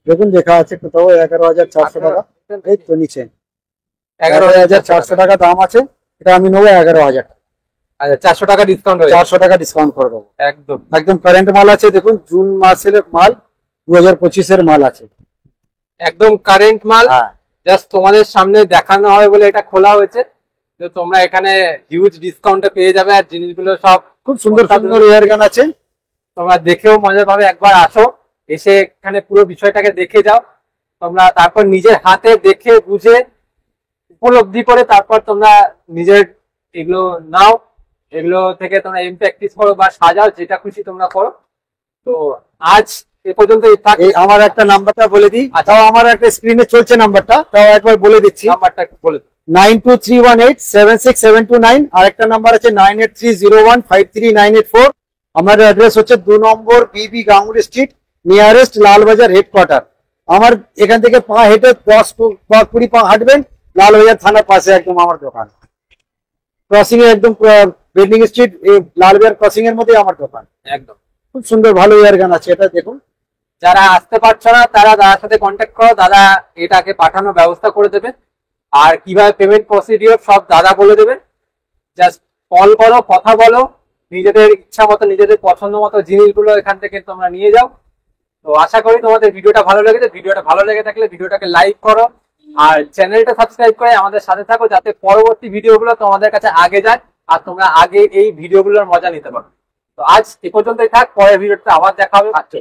দেখুন লেখা আছে কোথাও 11,400 টাকা, এই তো নিচে 11,400 11,400 টাকা দাম আছে, এটা আমি নেবো 11,000 টাকা। আচ্ছা 400 টাকা ডিসকাউন্ট হয়ে 400 টাকা ডিসকাউন্ট করে দেবো। একদম একদম কারেন্ট মাল আছে, দেখুন জুন মাসের মাল, 2025-এর মাল আছে। একদম কারেন্ট মাল, হ্যাঁ জাস্ট তোমাদের সামনে দেখানো হয় বলে এটা খোলা হয়েছে। তো তোমরা এখানে হিউজ ডিসকাউন্টে পেয়ে যাবে, আর জিনিসগুলো সব খুব সুন্দর সুন্দর এয়ার গান আছে। তোমরা দেখেও মজা পাবে। একবার আসো, এসে এখানে পুরো বিষয়টাকে দেখে যাও, তোমরা তারপর নিজের হাতে দেখে বুঝে উপলব্ধি করে তারপর তোমরা নিজের এগুলো নাও, এগুলো থেকে তোমরা এম প্র্যাকটিস করো বা সাজাও, যেটা খুশি তোমরা করো। তো আজ এ পর্যন্তই থাক। এই আমার একটা নাম্বারটা বলে দিই, আচ্ছা। তাও আমার একটা স্ক্রিনে চলছে নাম্বারটা, তাও একবার বলে দিচ্ছি। নাম্বারটা একটু বলে দাও। 9231876729, আর একটা নাম্বার আছে 9830153984। আমার অ্যাড্রেস হচ্ছে 2 নম্বর বিবি Ganguly street, nearest Lalbazar headquarter. আমার এখান থেকে পা হেঁটে 10-20 পা হাঁটবেন, লালবাজার থানার পাশে একদম আমার দোকান। ক্রসিং এ একদম বেন্ডিং স্ট্রিট, লালবাজার ক্রসিং এর মধ্যে আমার দোকান। একদম খুব সুন্দর ভালো এয়ার গান আছে, এটা দেখুন। যারা আসতে পারছো না তারা দাদার সাথে কন্ট্যাক্ট করো, দাদা এটাকে পাঠানোর ব্যবস্থা করে দেবে। আর কিভাবে পেমেন্ট প্রসিডিওর সব দাদা বলে দেবে। জাস্ট কল করো, কথা বলো, নিজেদের ইচ্ছা মতো নিজেদের পছন্দ মতো জিনিসগুলো এখান থেকে তোমরা নিয়ে যাও। তো আশা করি তোমাদের ভিডিওটা ভালো লেগেছে। ভিডিওটা ভালো লেগে থাকলে ভিডিওটাকে লাইক করো, আর চ্যানেলটা সাবস্ক্রাইব করে আমাদের সাথে থাকো, যাতে পরবর্তী ভিডিওগুলো তোমাদের কাছে আগে যায় আর তোমরা আগে এই ভিডিওগুলোর মজা নিতে পারো। তো আজ এ পর্যন্তই থাক, পরের ভিডিওতে আবার দেখা হবে। আচ্ছা।